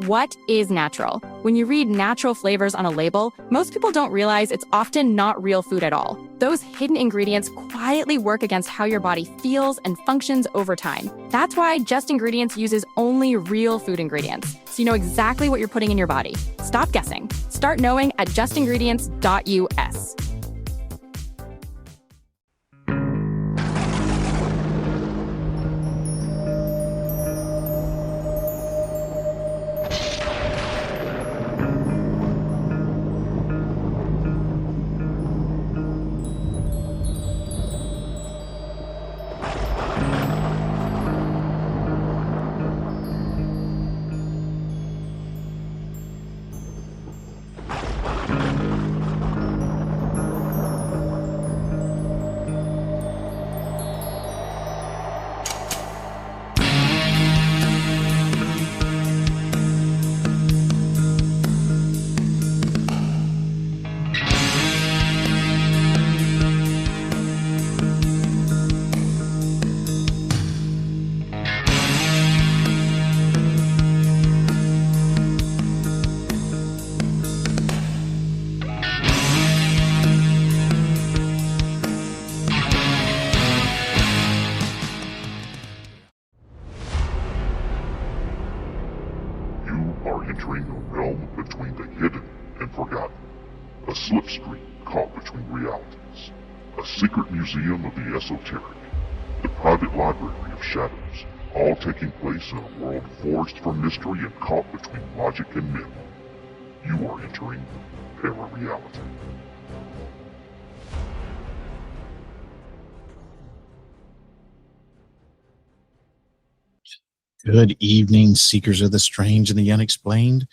What is natural? When you read natural flavors on a label, most people don't realize it's often not real food at all. Those hidden ingredients quietly work against how your body feels and functions over time. That's why Just Ingredients uses only real food ingredients, so you know exactly what you're putting in your body. Stop guessing. Start knowing at justingredients.us. Entering a realm between the hidden and forgotten, a slipstream caught between realities, a secret museum of the esoteric, the private library of shadows, all taking place in a world forged from mystery and caught between logic and myth. You are entering ParaReality. Good evening, seekers of the strange and the unexplained.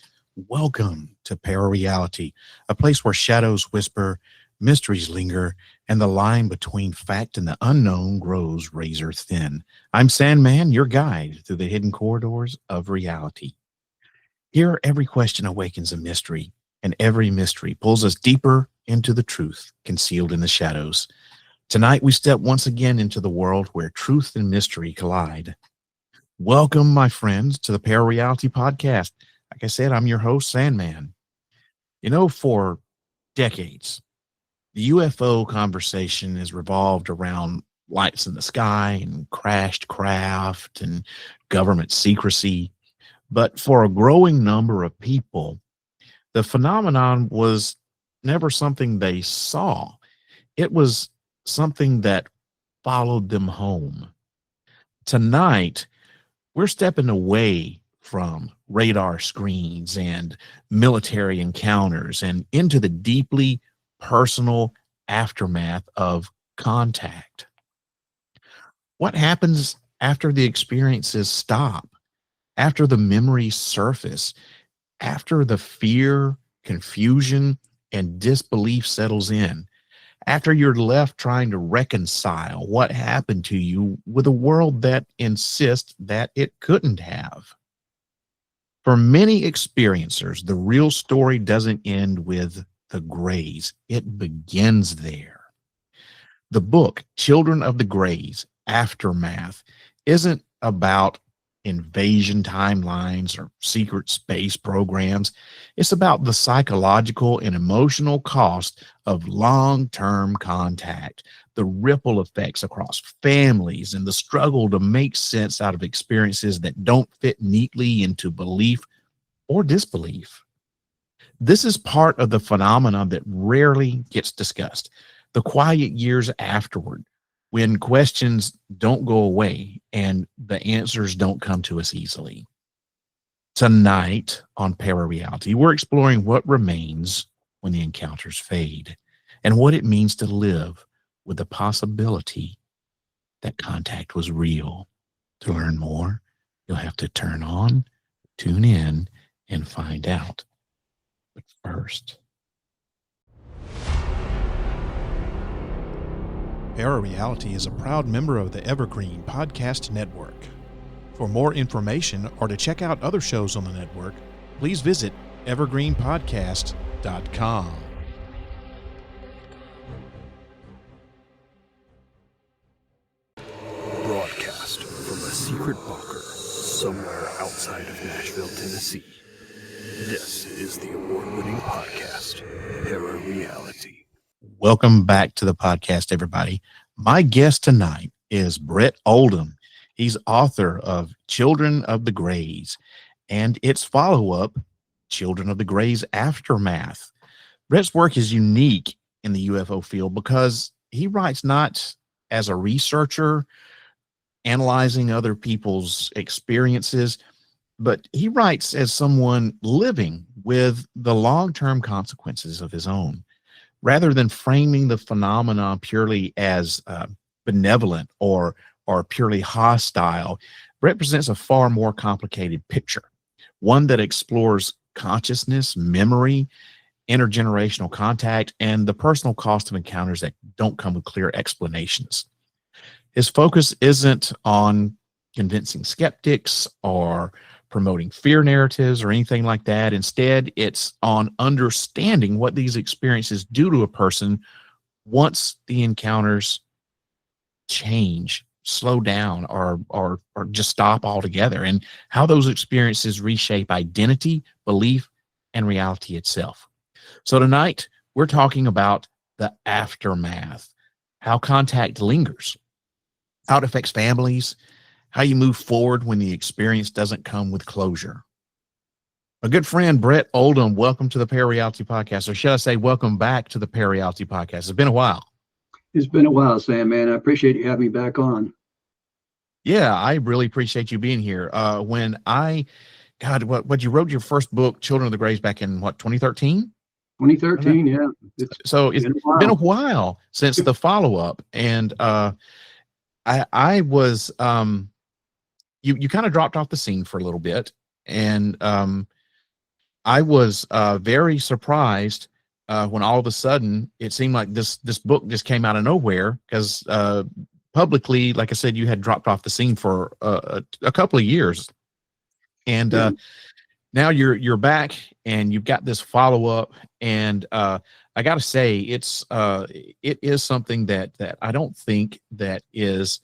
Welcome to ParaReality, a place where shadows whisper, mysteries linger, and the line between fact and the unknown grows razor thin. I'm Sandman, your guide through the hidden corridors of reality. Here, every question awakens a mystery, and every mystery pulls us deeper into the truth concealed in the shadows. Tonight, we step once again into the world where truth and mystery collide. Welcome, my friends, to the ParaReality podcast. Like I said, I'm your host, Sandman. You know, for decades, the UFO conversation has revolved around lights in the sky and crashed craft and government secrecy. But for a growing number of people, the phenomenon was never something they saw. It was something that followed them home. Tonight, we're stepping away from radar screens and military encounters and into the deeply personal aftermath of contact. What happens after the experiences stop, after the memories surface, after the fear, confusion, and disbelief settles in? After you're left trying to reconcile what happened to you with a world that insists that it couldn't have. For many experiencers, the real story doesn't end with the Greys. It begins there. The book, Children of the Greys, Aftermath, isn't about invasion timelines or secret space programs. It's about the psychological and emotional cost of long-term contact, the ripple effects across families, and the struggle to make sense out of experiences that don't fit neatly into belief or disbelief. This is part of the phenomenon that rarely gets discussed, the quiet years afterward, when questions don't go away and the answers don't come to us easily. Tonight on ParaReality, we're exploring what remains when the encounters fade and what it means to live with the possibility that contact was real. To learn more, you'll have to tune in, and find out. But first, ParaReality is a proud member of the Evergreen Podcast Network. For more information or to check out other shows on the network, please visit evergreenpodcast.com. Broadcast from a secret bunker somewhere outside of Nashville, Tennessee. This is the award-winning podcast, ParaReality. Welcome back to the podcast, everybody. My guest tonight is Bret Oldham. He's author of Children of the Greys and its follow-up, Children of the Greys Aftermath. Bret's work is unique in the UFO field because he writes not as a researcher analyzing other people's experiences, but he writes as someone living with the long-term consequences of his own. Rather than framing the phenomenon purely as benevolent or purely hostile, Bret presents a far more complicated picture, one that explores consciousness, memory, intergenerational contact, and the personal cost of encounters that don't come with clear explanations. His focus isn't on convincing skeptics or promoting fear narratives or anything like that. Instead, it's on understanding what these experiences do to a person once the encounters change, slow down, or just stop altogether, and how those experiences reshape identity, belief, and reality itself. So tonight, we're talking about the aftermath, how contact lingers, how it affects families, how you move forward when the experience doesn't come with closure. A good friend, Bret Oldham, welcome to the ParaReality podcast, or should I say welcome back to the ParaReality podcast. It's been a while. It's been a while, Sam, man. I appreciate you having me back on. Yeah, I really appreciate you being here. When what you wrote your first book, Children of the Greys, back in what, 2013? 2013, yeah. It's been a while since the follow-up. And I was you kind of dropped off the scene for a little bit, and I was very surprised when all of a sudden it seemed like this book just came out of nowhere, because publicly, like I said, you had dropped off the scene for a couple of years, and now you're back and you've got this follow-up, and I got to say it is something that I don't think that is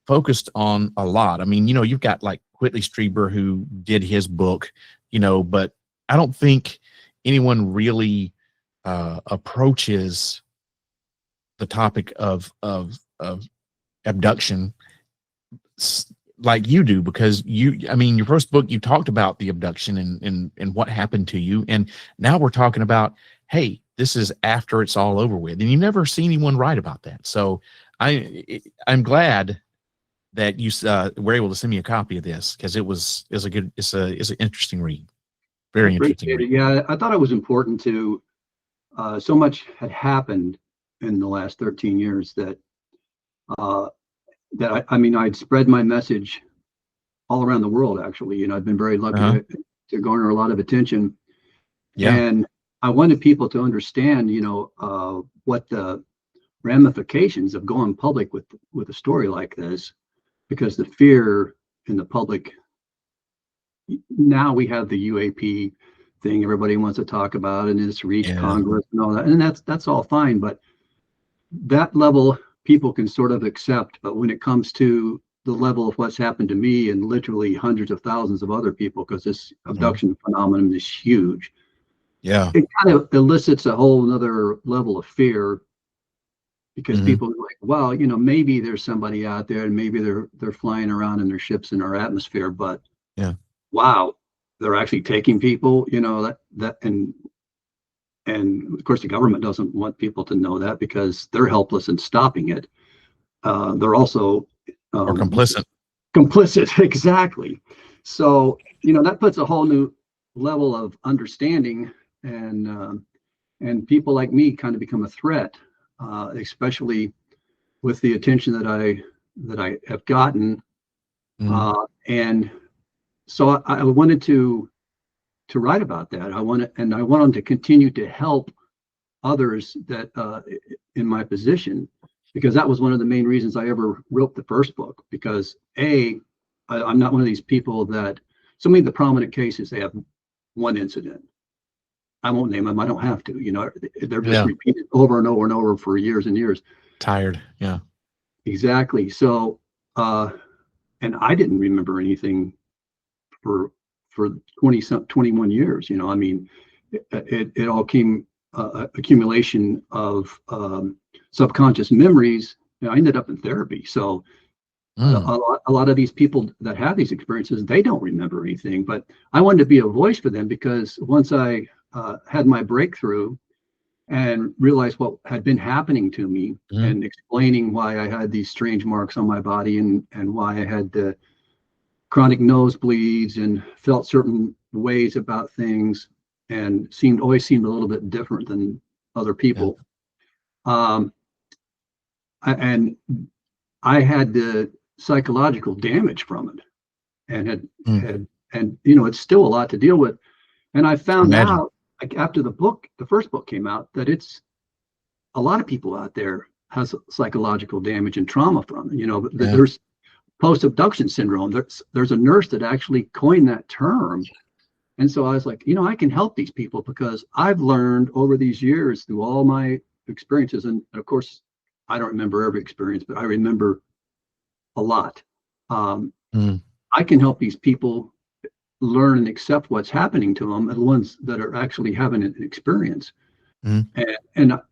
focused on a lot. I mean, you've got like Whitley Strieber who did his book, but I don't think anyone really approaches the topic of abduction like you do, because your first book, you talked about the abduction and what happened to you, and now we're talking about, hey, this is after it's all over with, and you never see anyone write about that. So I'm glad that you were able to send me a copy of this, because it's an interesting read. Very interesting read. Yeah, I thought it was important to, so much had happened in the last 13 years that I'd spread my message all around the world, actually. I've been very lucky to garner a lot of attention. Yeah. And I wanted people to understand, what the ramifications of going public with a story like this, because the fear in the public, now we have the UAP thing everybody wants to talk about, and it's reached Congress and all that, and that's all fine, but that level people can sort of accept. But when it comes to the level of what's happened to me and literally hundreds of thousands of other people, because this abduction phenomenon is huge, it kind of elicits a whole another level of fear, because people are like, well, maybe there's somebody out there, and maybe they're flying around in their ships in our atmosphere, but wow, they're actually taking people, and of course the government doesn't want people to know that, because they're helpless in stopping it. They're also or complicit. Exactly. So that puts a whole new level of understanding, and people like me kind of become a threat, especially with the attention that I have gotten. And so I wanted to write about that. I wanted to continue to help others that in my position, because that was one of the main reasons I ever wrote the first book. Because I'm not one of these people that, so many of the prominent cases, they have one incident. I won't name them. I don't have to. They're just repeated over and over and over for years and years. Tired. Yeah. Exactly. So, and I didn't remember anything for for 21 years. You know, I mean, it all came accumulation of subconscious memories. You know, I ended up in therapy. So a lot of these people that have these experiences, they don't remember anything. But I wanted to be a voice for them, because once I had my breakthrough and realized what had been happening to me, and explaining why I had these strange marks on my body, and why I had the chronic nosebleeds and felt certain ways about things, and always seemed a little bit different than other people. And I had the psychological damage from it, and and you know, it's still a lot to deal with. And I found out, like, after the first book came out, that it's a lot of people out there has psychological damage and trauma from it. You know, there's post-abduction syndrome. There's a nurse that actually coined that term. And so I was like, you know, I can help these people, because I've learned over these years through all my experiences. And of course, I don't remember every experience, but I remember a lot. I can help these people learn and accept what's happening to them, and the ones that are actually having an experience. And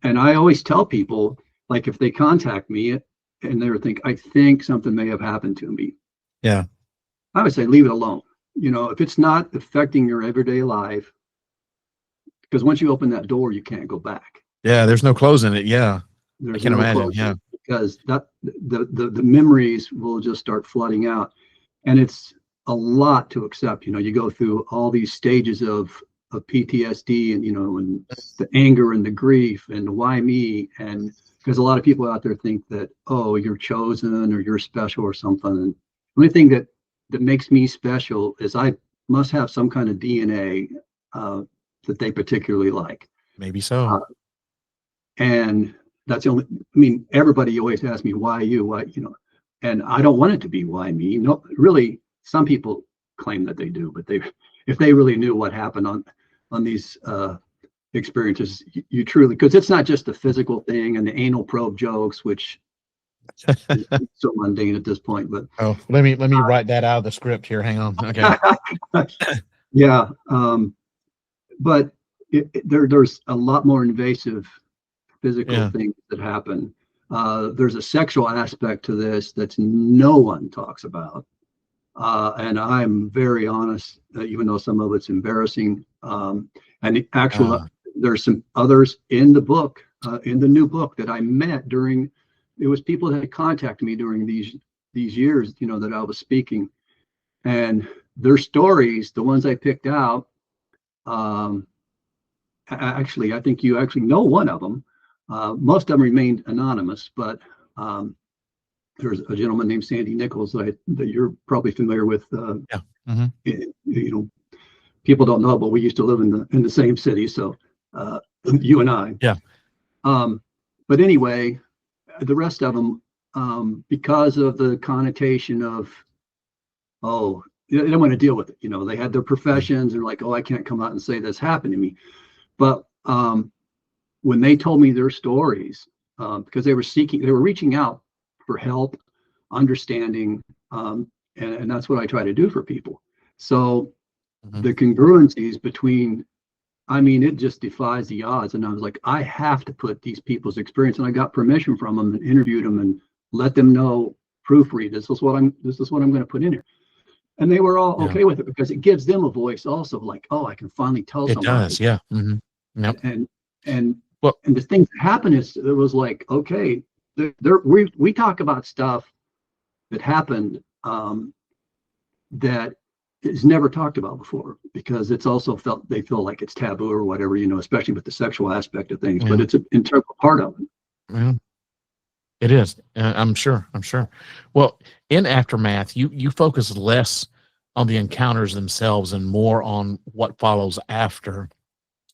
I always tell people, like, if they contact me and they think, I think something may have happened to me, I would say, leave it alone. You know, if it's not affecting your everyday life, because once you open that door, you can't go back. There's no closing it. I can imagine. Because that the memories will just start flooding out, and it's a lot to accept. You know, you go through all these stages of PTSD, and, you know, and the anger and the grief and the why me, and because a lot of people out there think that, oh, you're chosen or you're special or something. And the only thing that makes me special is I must have some kind of DNA that they particularly like. Maybe so. And that's the only, I mean, everybody always asks me, why you, you know, and I don't want it to be why me. No, really, some people claim that they do, but if they really knew what happened on these experiences, you truly, because it's not just the physical thing and the anal probe jokes, which is so mundane at this point. But let me write that out of the script here. Hang on. Okay. But there's a lot more invasive physical things that happen. There's a sexual aspect to this that no one talks about. And I'm very honest, even though some of it's embarrassing. And the actual, there's some others in the book, in the new book, that I met during, it was people that had contacted me during these years, you know, that I was speaking. And their stories, the ones I picked out, actually, I think you actually know one of them. Most of them remained anonymous, but there's a gentleman named Sandy Nichols that you're probably familiar with. You know, people don't know, but we used to live in the same city, so you and I. But anyway, the rest of them, because of the connotation of, oh, they don't want to deal with it. You know, they had their professions, and like, oh, I can't come out and say this happened to me. But when they told me their stories, because they were reaching out for help, understanding, and that's what I try to do for people. So the congruencies between, I mean, it just defies the odds. And I was like, I have to put these people's experience, and I got permission from them and interviewed them and let them know, proofread, this is what I'm going to put in here. And they were all okay with it, because it gives them a voice also, like, oh, I can finally tell somebody. It does, And the thing that happened is, it was like, okay, we talk about stuff that happened that is never talked about before, because it's also they feel like it's taboo or whatever, you know, especially with the sexual aspect of things. But it's an integral part of it. Yeah, it is. I'm sure. Well, in Aftermath, you focus less on the encounters themselves and more on what follows after.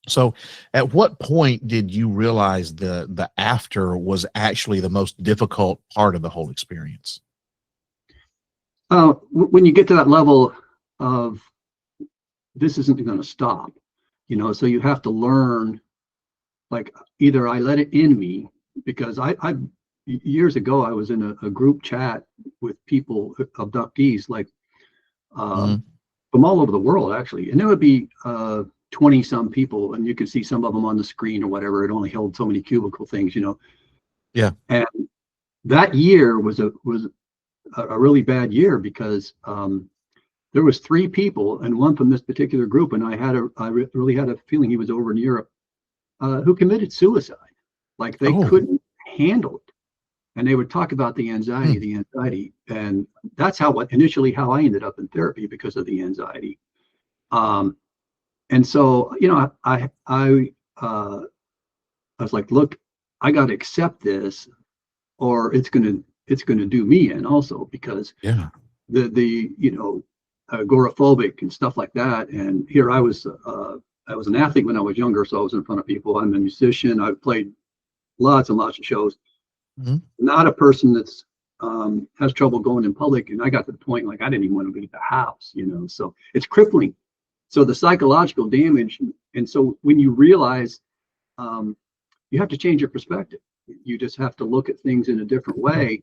So at what point did you realize the after was actually the most difficult part of the whole experience? When you get to that level of, this isn't going to stop, you know, so you have to learn, like, either I let it in me, because I years ago, I was in a group chat with people, abductees, like, from all over the world, actually. And there would be 20 some people, and you could see some of them on the screen or whatever. It only held so many cubicle things, you know. Yeah. And that year was a really bad year because there was 3 people, and one from this particular group, and I really had a feeling he was over in Europe, who committed suicide. Like they couldn't handle it. And they would talk about the anxiety. And that's initially how I ended up in therapy, because of the anxiety. And so, you know, I was like, look, I got to accept this, or it's going to do me in also, because the you know, agoraphobic and stuff like that. And here I was an athlete when I was younger, so I was in front of people. I'm a musician. I've played lots and lots of shows. Not a person that's has trouble going in public. And I got to the point, like, I didn't even want to leave the house, you know. So it's crippling. So the psychological damage, and so when you realize, you have to change your perspective. You just have to look at things in a different way.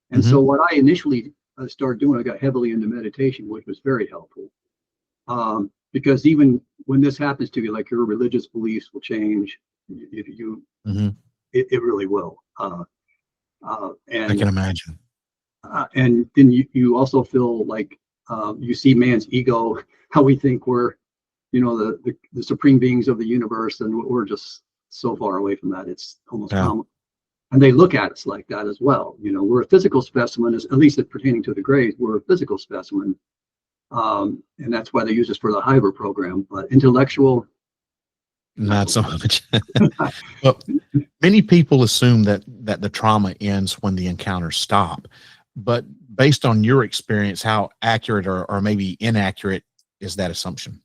And so what I initially started doing, I got heavily into meditation, which was very helpful. Because even when this happens to you, like, your religious beliefs will change. It really will. And I can imagine. And then you also feel like you see man's ego, how we think we're, you know, the supreme beings of the universe, and we're just so far away from that. It's almost comical. And they look at us like that as well. You know, we're a physical specimen, at least pertaining to the Greys. We're a physical specimen, and that's why they use us for the Hyper program. But intellectual, not so much. Well, many people assume that the trauma ends when the encounters stop. But based on your experience, how accurate or maybe inaccurate is that assumption?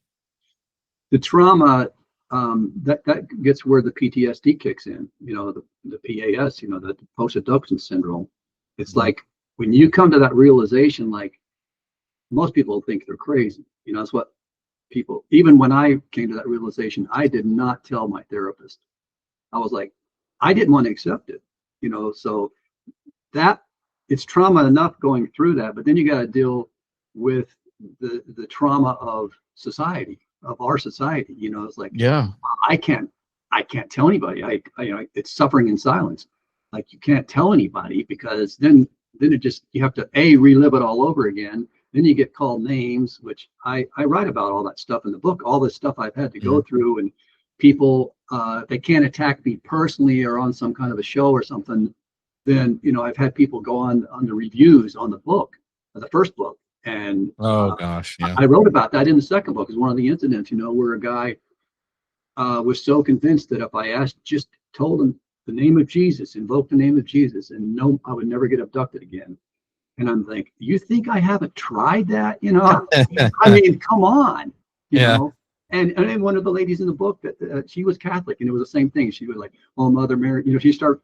The trauma, that gets where the PTSD kicks in, you know, the PAS, you know, the post-addiction syndrome. It's like when you come to that realization, like, most people think they're crazy. You know, that's what people, even when I came to that realization, I did not tell my therapist. I was like, I didn't want to accept it, you know. So that, it's trauma enough going through that, but then you got to deal with the trauma of society, of our society. You know, it's like, I can't tell anybody. I you know, it's suffering in silence. Like, you can't tell anybody, because then it just, you have to relive it all over again. Then you get called names, which I write about all that stuff in the book, all this stuff I've had to go through. And people, they can't attack me personally or on some kind of a show or something. Then, you know, I've had people go on the reviews on the book, the first book. And I wrote about that in the second book, as one of the incidents, you know, where a guy was so convinced that if I just told him the name of Jesus, invoked the name of Jesus, and no, I would never get abducted again. And I'm thinking, you think I haven't tried that? You know, I mean, come on, you know. And then one of the ladies in the book, that she was Catholic, and it was the same thing. She was like, "Oh, Mother Mary," you know. She started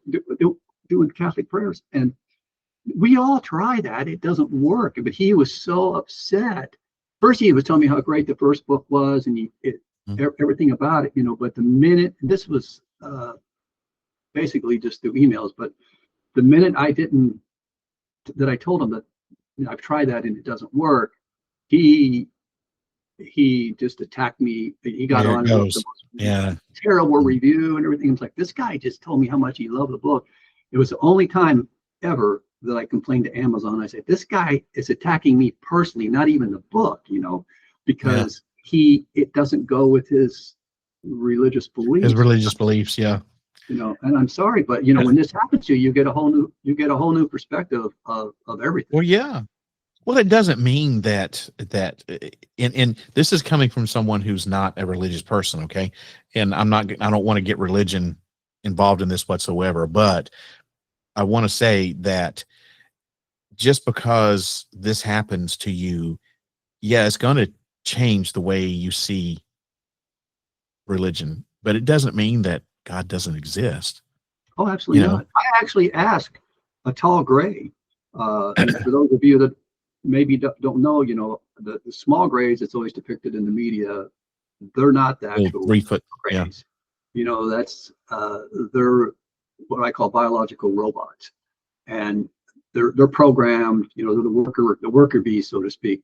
doing Catholic prayers, and we all try that. It doesn't work. But he was so upset. First, he was telling me how great the first book was, and everything about it, you know. But the minute, this was basically just through emails, but the minute I told him that, you know, I've tried that and it doesn't work, he just attacked me. He got on the most terrible review and everything. It's like, this guy just told me how much he loved the book. It was the only time ever that I complained to Amazon. I said, this guy is attacking me personally, not even the book, you know, because it doesn't go with his religious beliefs. You know, and I'm sorry, but, you know, when this happens to you, you get a whole new perspective of everything. Well, yeah. Well, it doesn't mean that and this is coming from someone who's not a religious person. Okay. And I don't want to get religion involved in this whatsoever, but I want to say that just because this happens to you, it's going to change the way you see religion, but it doesn't mean that God doesn't exist. Oh, absolutely not. I actually asked a tall gray. For those of you that maybe don't know, you know, the small grays that's always depicted in the media, they're not the actual 3 foot grays. Yeah. You know, that's they're what I call biological robots, and they're programmed. You know, they're the worker bees, so to speak.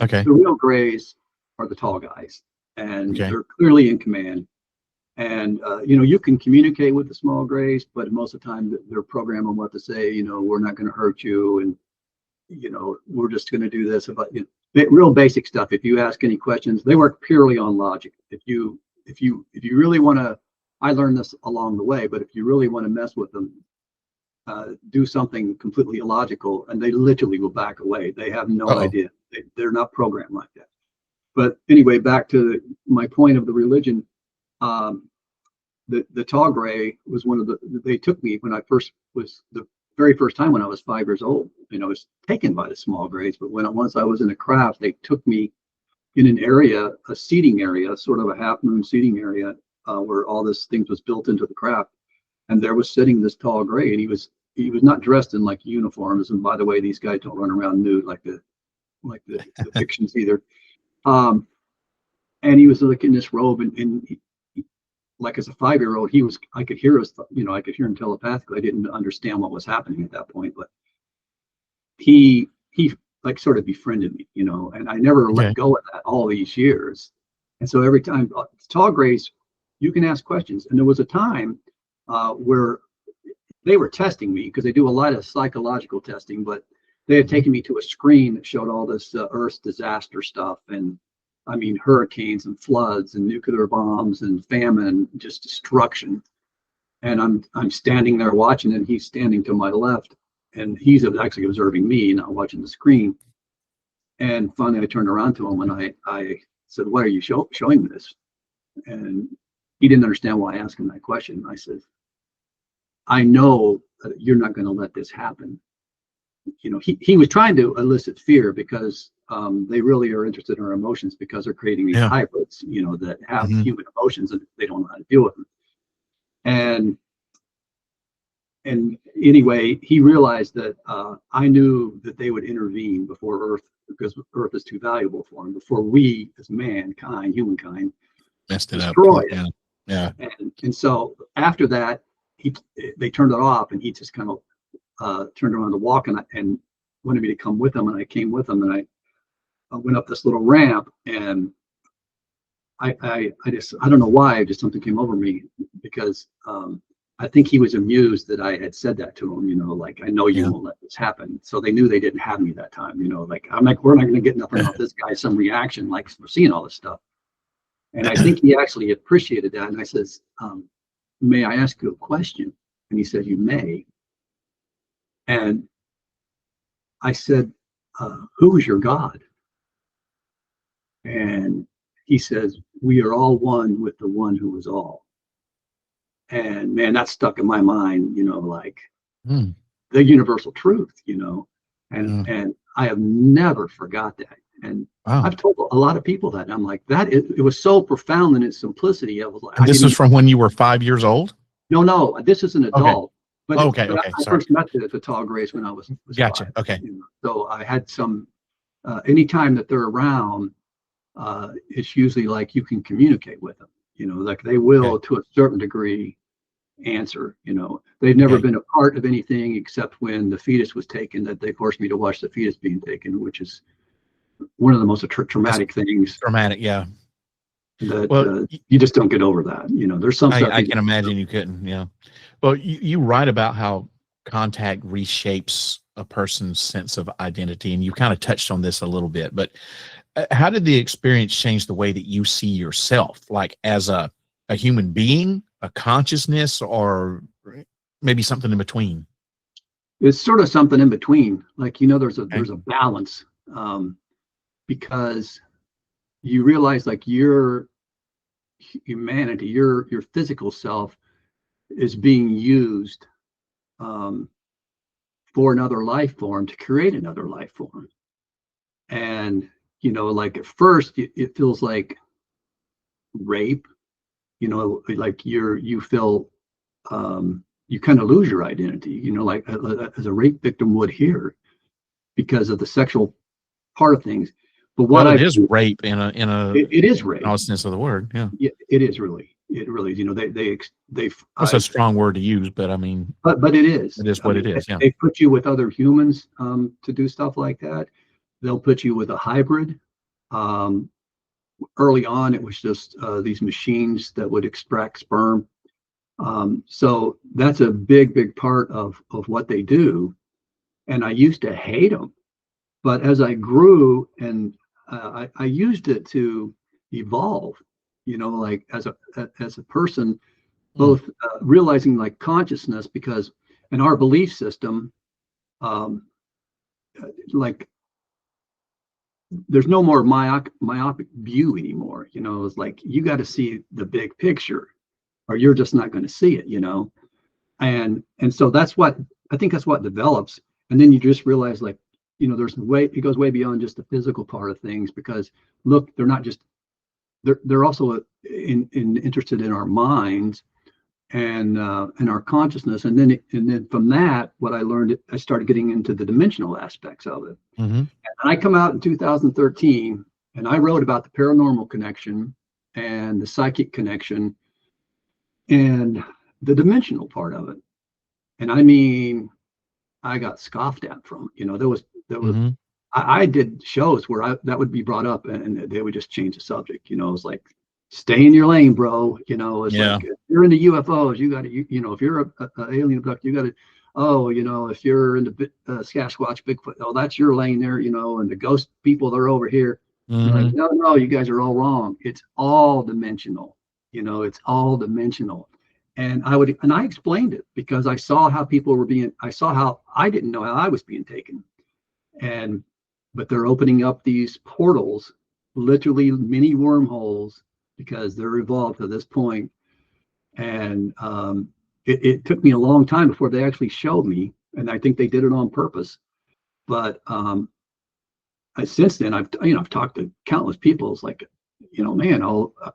Okay. The real grays are the tall guys, and Okay. they're clearly in command. And you can communicate with the small grays, but most of the time they're programmed on what to say. We're not going to hurt you, and we're just going to do this. About real basic stuff. If you ask any questions, they work purely on logic. If you really want to, I learned this along the way, but if you really want to mess with them, do something completely illogical, and they literally will back away. They have no idea. They're not programmed like that. But anyway, back to my point of the religion. The tall gray was they took me when I first was the very first time when I was 5 years old. I was taken by the small grays, but once I was in a craft, they took me in an area, a seating area, sort of a half moon seating area, where all this things was built into the craft. And there was sitting this tall gray, and he was not dressed in like uniforms. And by the way, these guys don't run around nude like the fictions either. And he was like in this robe, and he, like as a 5-year-old, I could hear I could hear him telepathically. I didn't understand what was happening at that point, but he like sort of befriended me, and I never let go of that all these years. And so every time tall grays, you can ask questions. And there was a time where they were testing me, because they do a lot of psychological testing, but they had taken me to a screen that showed all this Earth's disaster stuff, and I mean hurricanes and floods and nuclear bombs and famine, just destruction. And I'm standing there watching, and he's standing to my left, and he's actually observing me, not watching the screen. And finally, I turned around to him, and I said, "Why are you showing me this?" And he didn't understand why I asked him that question. I said, "I know that you're not going to let this happen." He was trying to elicit fear, because they really are interested in our emotions, because they're creating these hybrids, that have human emotions, and they don't know how to deal with them. And anyway, he realized that I knew that they would intervene before Earth, because Earth is too valuable for them, before we as mankind, humankind, messed it destroy up. it. Yeah. And so after that, they turned it off, and he just kind of turned around to walk, and wanted me to come with him, and I came with him, and I went up this little ramp, and I don't know why, just something came over me, because I think he was amused that I had said that to him, like, I know you won't let this happen. So they knew they didn't have me that time, like, I'm like, we're not going to get nothing off this guy, some reaction, like we're seeing all this stuff. And I think he actually appreciated that. And I says, "May I ask you a question?" And he said, "You may." And I said, "Who is your God?" And he says, "We are all one with the one who is all." And man, that stuck in my mind, like the universal truth, and I have never forgot that. And I've told a lot of people that, and I'm like, it was so profound in its simplicity. I was like, and this is from when you were 5 years old? No, this is an adult. But okay. I first met the tall grays when I was gotcha. 5, Okay. So I had some, anytime that they're around, it's usually like you can communicate with them, like they will to a certain degree answer. They've never been a part of anything except when the fetus was taken, that they forced me to watch the fetus being taken, which is one of the most traumatic things. Traumatic, yeah. That you just don't get over that. There's some stuff I can imagine you couldn't. Yeah. Well, you write about how contact reshapes a person's sense of identity, and you kind of touched on this a little bit, but how did the experience change the way that you see yourself, like as a human being, a consciousness, or maybe something in between? It's sort of something in between. Like, there's a balance, because you realize, like, your humanity, your physical self is being used for another life form, to create another life form. And like at first it feels like rape, like you feel you kind of lose your identity, like as a rape victim would here, because of the sexual part of things. But what it is rape in a it is rape, in all sense of the word. Yeah, it is really, they that's a strong word to use, but I mean, but it is what it is. Yeah, they put you with other humans to do stuff like that. They'll put you with a hybrid. early on, it was just these machines that would extract sperm. So that's a big part of what they do. And I used to hate them. But as I grew and I used it to evolve, like as a person, both realizing like consciousness, because in our belief system, like there's no more myopic view anymore. It's like you got to see the big picture, or you're just not going to see it. And so that's what I think that's what develops. And then you just realize, like, it goes way beyond just the physical part of things, because look, they're not just they're also interested in our minds and our consciousness. And then from that, what I learned, I started getting into the dimensional aspects of it. And I come out in 2013 and I wrote about the paranormal connection and the psychic connection and the dimensional part of it. And I mean, I got scoffed at from, there was I did shows where that would be brought up and they would just change the subject. It's like, stay in your lane, bro. It's like, if you're into UFOs, you got to, if you're a alien abductor, you got to, if you're into Sasquatch, Bigfoot, that's your lane there, and the ghost people, they're over here. Like, no, you guys are all wrong. It's all dimensional. It's all dimensional. And I explained it because I saw how people were I saw how I didn't know how I was being taken. But they're opening up these portals, literally mini wormholes, because they're evolved to this point. And it took me a long time before they actually showed me. And I think they did it on purpose. But since then, I've talked to countless people. It's like, man,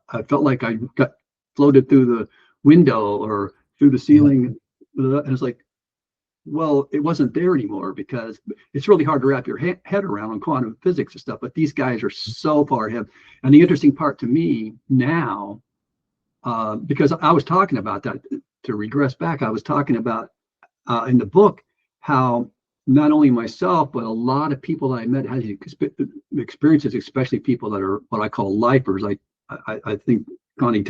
I felt like I got floated through the window or through the ceiling. And it's like, well, it wasn't there anymore, because it's really hard to wrap your head around on quantum physics and stuff. But these guys are so far ahead. And the interesting part to me now, because I was talking about that, to regress back, I was talking about in the book how not only myself, but a lot of people that I met had experiences, especially people that are what I call lifers. I think Connie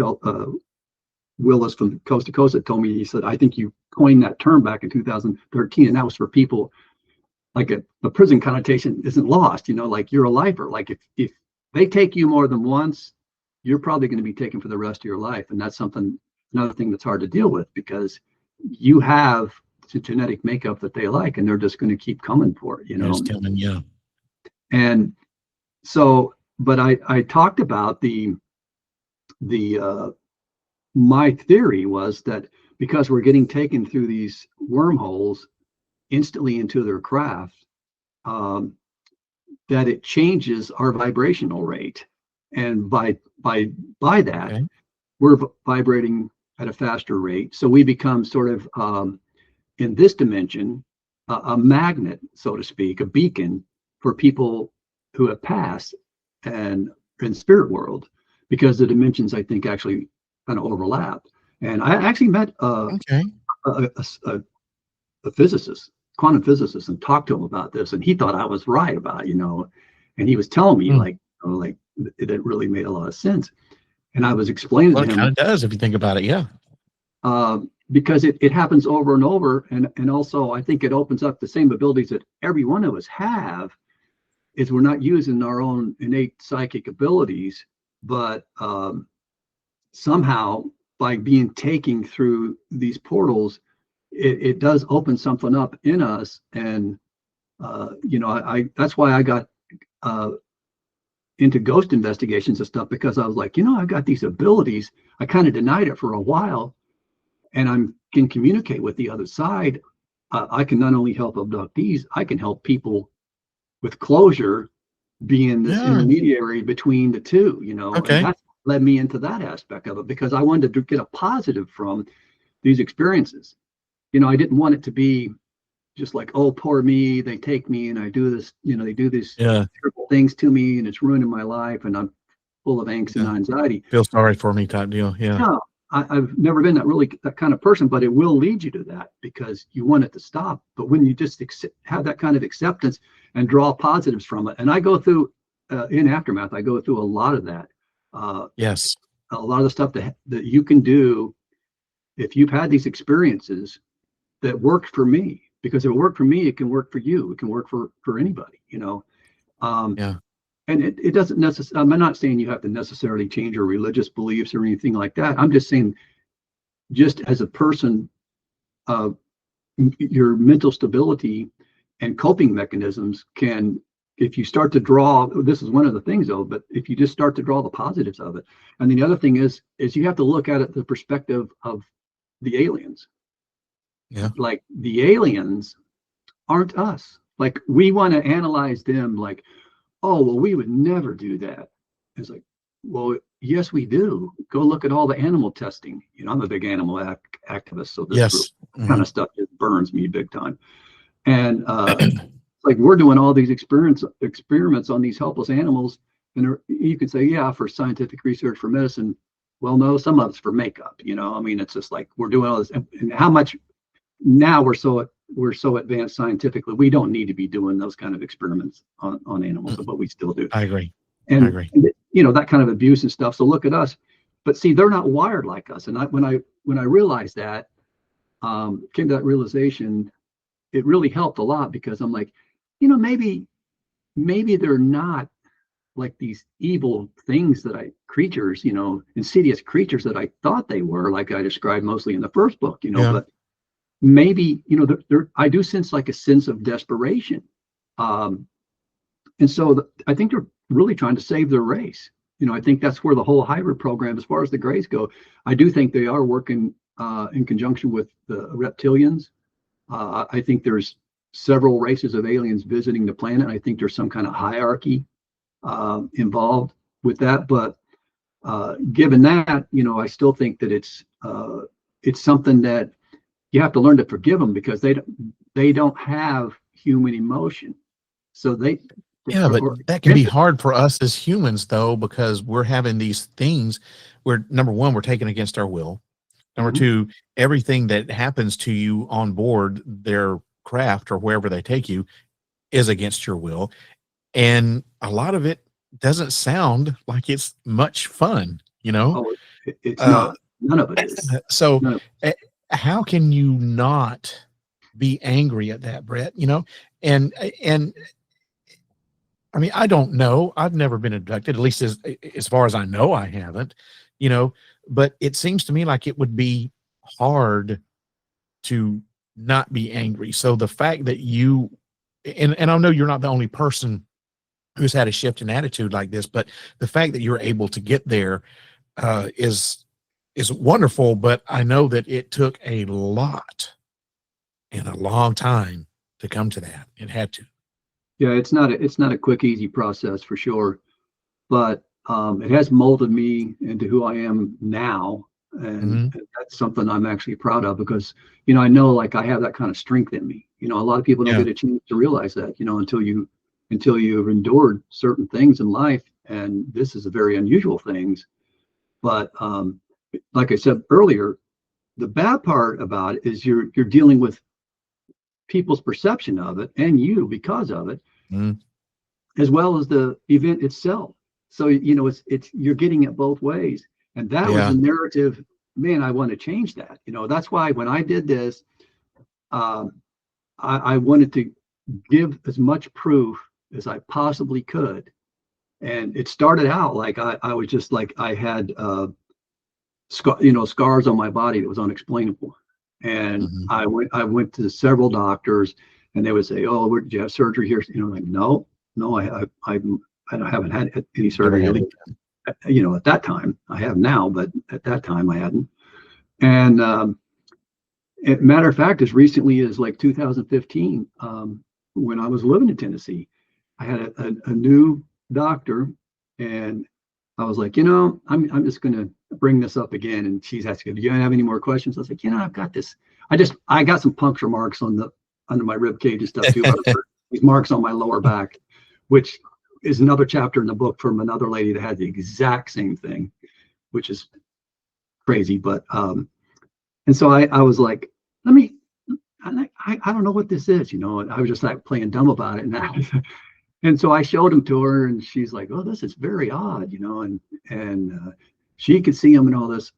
Willis from Coast to Coast had told me, he said, I think you coined that term back in 2013, and that was for people like the prison connotation isn't lost, like you're a lifer. Like if they take you more than once, you're probably going to be taken for the rest of your life. And that's another thing that's hard to deal with, because you have the genetic makeup that they like, and they're just going to keep coming for it, And so, but I talked about my theory was that because we're getting taken through these wormholes instantly into their craft, that it changes our vibrational rate. And by that, we're vibrating at a faster rate. So we become sort of, in this dimension, a magnet, so to speak, a beacon for people who have passed and in spirit world, because the dimensions, I think, actually kind of overlap. And I actually met a physicist, quantum physicist, and talked to him about this, and he thought I was right about, and he was telling me like it really made a lot of sense. And I was explaining to him, it kind of does if you think about it, because it happens over and over, and also I think it opens up the same abilities that every one of us have. Is we're not using our own innate psychic abilities, but somehow by being taken through these portals, it does open something up in us. And that's why I got into ghost investigations and stuff, because I was like, I've got these abilities. I kind of denied it for a while, and I can communicate with the other side. I can not only help abductees, I can help people with closure, being this intermediary between the two, And that's led me into that aspect of it, because I wanted to get a positive from these experiences. I didn't want it to be just like, oh, poor me, they take me and I do this, they do these terrible things to me and it's ruining my life and I'm full of angst and anxiety. Feel sorry for me type deal. No, I've never been that kind of person, but it will lead you to that, because you want it to stop. But when you just have that kind of acceptance and draw positives from it, and I go through in Aftermath, I go through a lot of that. Yes. A lot of the stuff that you can do, if you've had these experiences that worked for me, because if it worked for me, it can work for you. It can work for anybody, you know. Yeah. And it doesn't necessarily, I'm not saying you have to necessarily change your religious beliefs or anything like that. I'm just saying, just as a person, your mental stability and coping mechanisms can, if you start to draw, this is one of the things though, but if you just start to draw the positives of it. And then the other thing is you have to look at it the perspective of the aliens. Yeah. Like the aliens aren't us. Like we want to analyze them like, oh, well, we would never do that. It's like, well, yes, we do. Go look at all the animal testing. You know, I'm a big animal activist, so this kind of stuff just burns me big time. And like we're doing all these experiments on these helpless animals, and you could say, yeah, for scientific research, for medicine. Well, no, some of it's for makeup. You know, I mean, it's just like we're doing all this, and how much now we're so advanced scientifically, we don't need to be doing those kind of experiments on animals, but we still do. I agree. And, I agree. you know, that kind of abuse and stuff. So look at us, but see, they're not wired like us. And when I realized that, came to that realization, it really helped a lot, because I'm like, you know, maybe they're not like these evil things creatures, you know, insidious creatures that I thought they were, like I described mostly in the first book, you know, but maybe, you know, I do sense like a sense of desperation. And so I think they're really trying to save their race. You know, I think that's where the whole hybrid program, as far as the Greys go, I do think they are working in conjunction with the reptilians. I think there's several races of aliens visiting the planet. I think there's some kind of hierarchy involved with that. But given that, you know, I still think that it's something that you have to learn to forgive them, because they don't have human emotion. So but that can be hard for us as humans, though, because we're having these things where, number one, we're taken against our will. Number two, everything that happens to you on board their craft or wherever they take you is against your will. And a lot of it doesn't sound like it's much fun, you know? Oh, it's not. None of it is. So how can you not be angry at that, Bret? You know, and I mean, I don't know. I've never been abducted, at least as far as I know, I haven't, you know, but it seems to me like it would be hard to not be angry. So the fact that you, and I know you're not the only person who's had a shift in attitude like this, but the fact that you're able to get there is wonderful. But I know that it took a lot and a long time to come to that. It had to. Yeah, it's not a quick, easy process for sure, but it has molded me into who I am now, and that's something I'm actually proud of, because, you know, I know like I have that kind of strength in me. You know, a lot of people don't get a chance to realize that, you know, until you've endured certain things in life, and this is a very unusual things. But like I said earlier, the bad part about it is you're dealing with people's perception of it, and you because of it, as well as the event itself. So, you know, it's you're getting it both ways, and that was a narrative. Man, I want to change that. You know, that's why when I did this, I wanted to give as much proof as I possibly could. And it started out like I was just like, I had scars on my body that was unexplainable. And I went to several doctors, and they would say, "Oh, did you have surgery here?" You know, like, no, I haven't had any surgery. You know, at that time I have now, but at that time I hadn't. And matter of fact, as recently as like 2015, when I was living in Tennessee, I had a new doctor, and I was like, you know, I'm just going to bring this up again. And she's asking, do you have any more questions? I was like, you know, I've got this. I got some puncture marks under my rib cage and stuff too. These marks on my lower back, which is another chapter in the book from another lady that had the exact same thing, which is crazy. But and so I was like, I don't know what this is, you know. And I was just like playing dumb about it, And so I showed them to her, and she's like, "Oh, this is very odd," and she could see them and all this.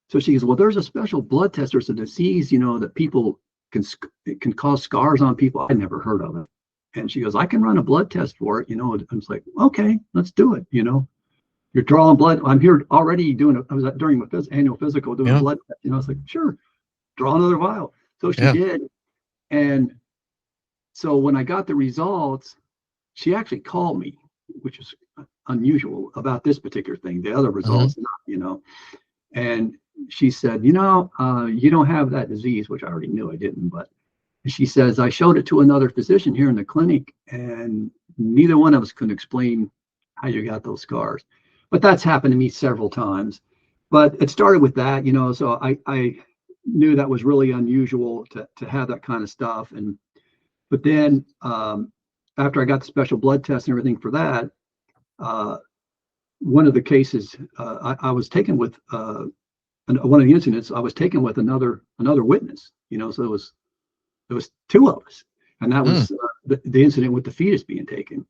So she goes, "Well, there's a special blood test. There's a disease, that people can cause scars on people. I'd never heard of it." And she goes, "I can run a blood test for it." And I was like, "Okay, let's do it." You're drawing blood. I'm here already I was during my annual physical doing a blood test. I was like, "Sure, draw another vial." So she did. And so when I got the results, she actually called me, which is unusual about this particular thing. The other results, not. And she said, you don't have that disease, which I already knew I didn't. But she says, I showed it to another physician here in the clinic, and neither one of us could explain how you got those scars. But that's happened to me several times. But it started with that, so I knew that was really unusual to have that kind of stuff. But then after I got the special blood test and everything for that, one of the cases I was taken with one of the incidents, I was taken with another witness, so there was two of us, and that was the incident with the fetus being taken.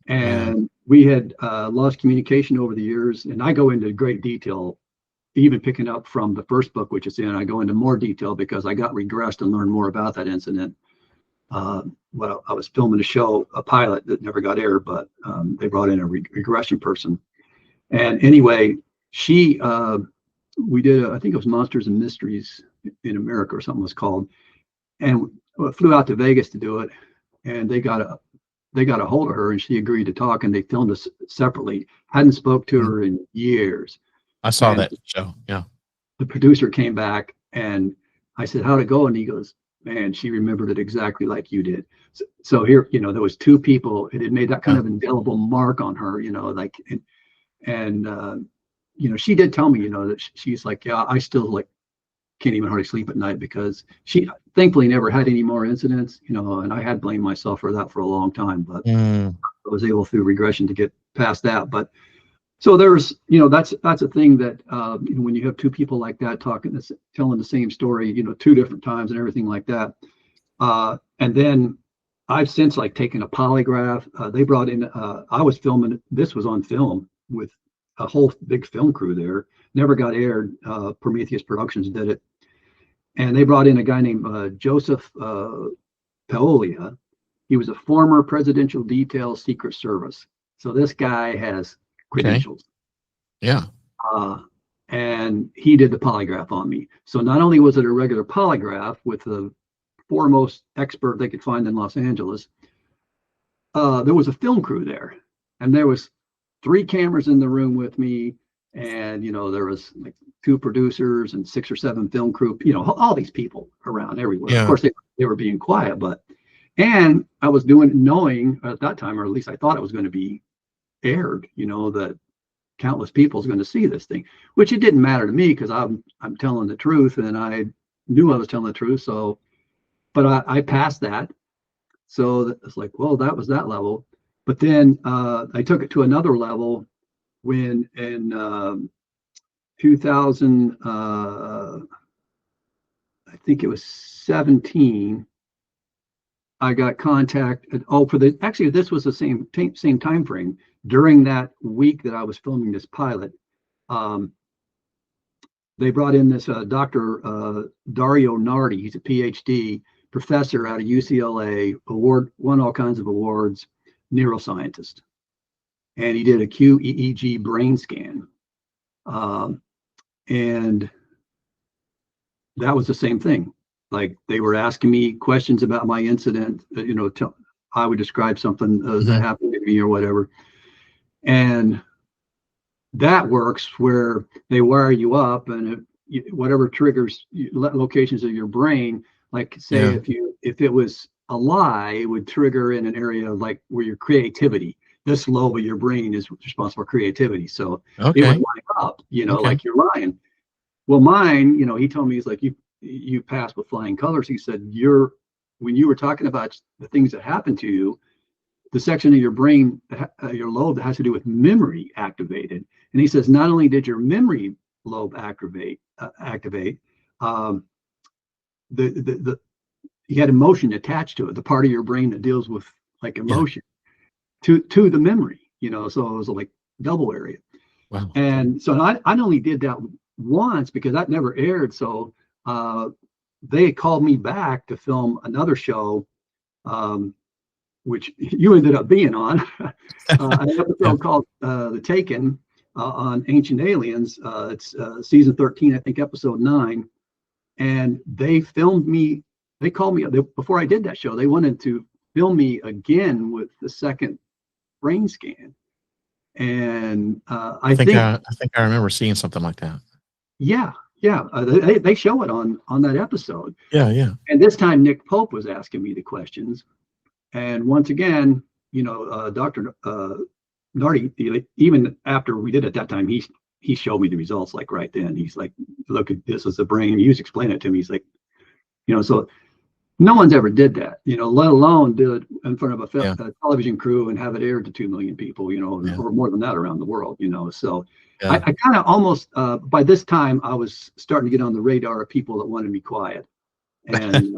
And we had lost communication over the years, and I go into great detail, even picking up from the first book, which is I go into more detail because I got regressed and learned more about that incident. Well, I was filming a pilot that never got aired, but they brought in a regression person. And anyway, we did, I think it was Monsters and Mysteries in America or something was called, and flew out to Vegas to do it. And they got a hold of her, and she agreed to talk, and they filmed us separately. Hadn't spoke to her in years. I saw that show. Yeah. The producer came back, and I said, "How'd it go?" And he goes, "Man, she remembered it exactly like you did." So here, there was two people. It had made that kind of indelible mark on her, she did tell me, that she's like, "Yeah, I still can't even hardly sleep at night," because she thankfully never had any more incidents, and I had blamed myself for that for a long time, but I was able through regression to get past that. But so there's, that's a thing that, when you have two people like that telling the same story, two different times and everything like that. And then I've since taken a polygraph. They brought in, I was filming, this was on film with a whole big film crew there, never got aired. Prometheus Productions did it. And they brought in a guy named Joseph Paolia. He was a former presidential detail Secret Service. So this guy has credentials. Yeah. And he did the polygraph on me. So not only was it a regular polygraph with the foremost expert they could find in Los Angeles, there was a film crew there, and there was 3 cameras in the room with me, and there was two producers and 6 or 7 film crew, all these people around everywhere. Yeah. Of course they were being quiet, and I was knowing at that time, or at least I thought it was going to be aired, that countless people is going to see this thing, which it didn't matter to me because I'm telling the truth, and I knew I was telling the truth. So, but I passed that. So it's well, that was that level. But then I took it to another level when in 2000, I think it was 17, I got contacted. Actually, this was the same time frame. During that week that I was filming this pilot, they brought in this Dr. Dario Nardi. He's a PhD professor out of UCLA, won all kinds of awards, neuroscientist. And he did a QEEG brain scan. And that was the same thing. They were asking me questions about my incident, I would describe something that happened to me or whatever. And that works where they wire you up, and whatever triggers locations of your brain, say if it was a lie, it would trigger in an area where your creativity, this lobe of your brain is responsible for creativity. So it would line up, like you're lying. Well, mine, he told me, he's like, you passed with flying colors. He said, when you were talking about the things that happened to you, the section of your brain, your lobe that has to do with memory activated. And he says, not only did your memory lobe activate, you had emotion attached to it, the part of your brain that deals with emotion. to the memory, so it was like double area. Wow. And so I only did that once because that never aired. So they called me back to film another show, which you ended up being on, an episode called The Taken on Ancient Aliens. It's season 13, I think, episode 9. And they filmed me. They called me before I did that show. They wanted to film me again with the second brain scan. And I think I remember seeing something like that. Yeah. They show it on that episode. Yeah. And this time Nick Pope was asking me the questions. And once again, Dr. Nardi, even after we did it that time, he showed me the results like right then. He's like, look, this is the brain. He was explaining it to me. He's like, so no one's ever did that, let alone do it in front of a television crew and have it aired to 2 million people, or more than that around the world, So I kind of almost, by this time, I was starting to get on the radar of people that wanted me quiet. And,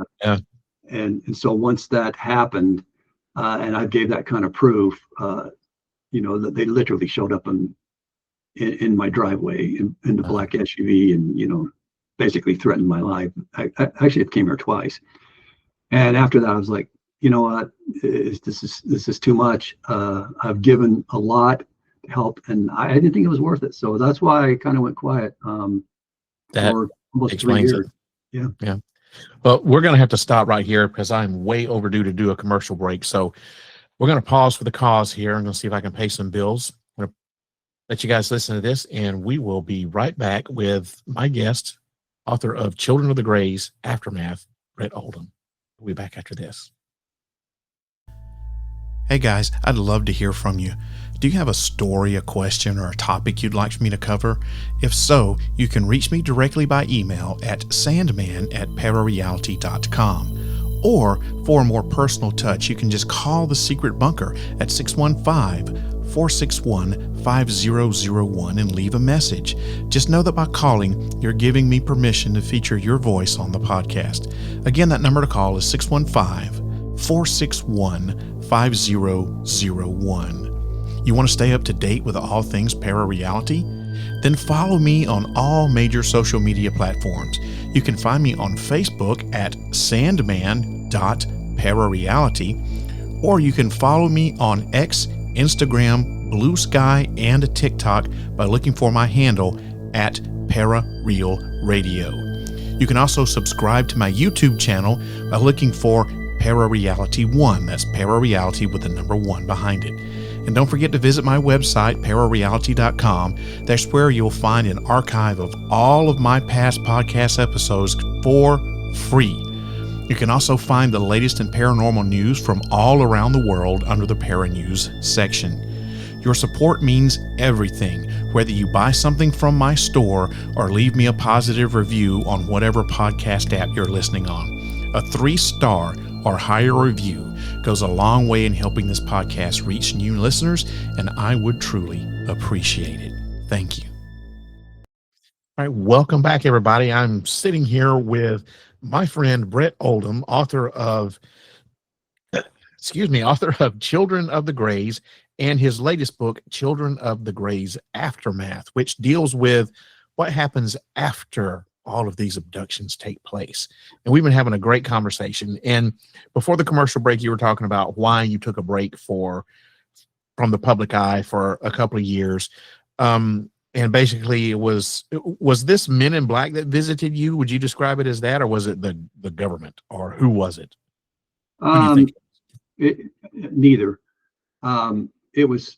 and so once that happened, and I gave that kind of proof, that they literally showed up in my driveway in the black SUV and, basically threatened my life. I actually came here twice. And after that, I was like, you know what, this is too much. I've given a lot to help, and I didn't think it was worth it. So that's why I kind of went quiet. That for almost explains 3 years. Yeah. But we're going to have to stop right here because I'm way overdue to do a commercial break. So we're going to pause for the cause here. I'm going to see if I can pay some bills. I'm going to let you guys listen to this, and we will be right back with my guest, author of Children of the Greys Aftermath, Bret Oldham. We'll be back after this. Hey guys, I'd love to hear from you. Do you have a story, a question, or a topic you'd like me to cover? If so, you can reach me directly by email at sandman@parareality.com. Or, for a more personal touch, you can just call the Secret Bunker at 615-461-5001 and leave a message. Just know that by calling, you're giving me permission to feature your voice on the podcast. Again, that number to call is 615-461-5001. You want to stay up to date with all things ParaReality? Then follow me on all major social media platforms. You can find me on Facebook at sandman.parareality, or you can follow me on X, Instagram, Blue Sky, and TikTok by looking for my handle at ParaRealRadio. You can also subscribe to my YouTube channel by looking for ParaReality 1. That's ParaReality with the number 1 behind it. And don't forget to visit my website, parareality.com. That's where you'll find an archive of all of my past podcast episodes for free. You can also find the latest in paranormal news from all around the world under the Para News section. Your support means everything, whether you buy something from my store or leave me a positive review on whatever podcast app you're listening on. A 3-star or higher review goes a long way in helping this podcast reach new listeners, and I would truly appreciate it. Thank you. All right, welcome back, everybody. I'm sitting here with my friend Bret Oldham, author of Children of the Greys, and his latest book, Children of the Greys Aftermath, which deals with what happens after all of these abductions take place. And we've been having a great conversation. And before the commercial break, you were talking about why you took a break from the public eye for a couple of years. And basically was this Men in Black that visited you? Would you describe it as that, or was it the government, or who was it? Neither. It was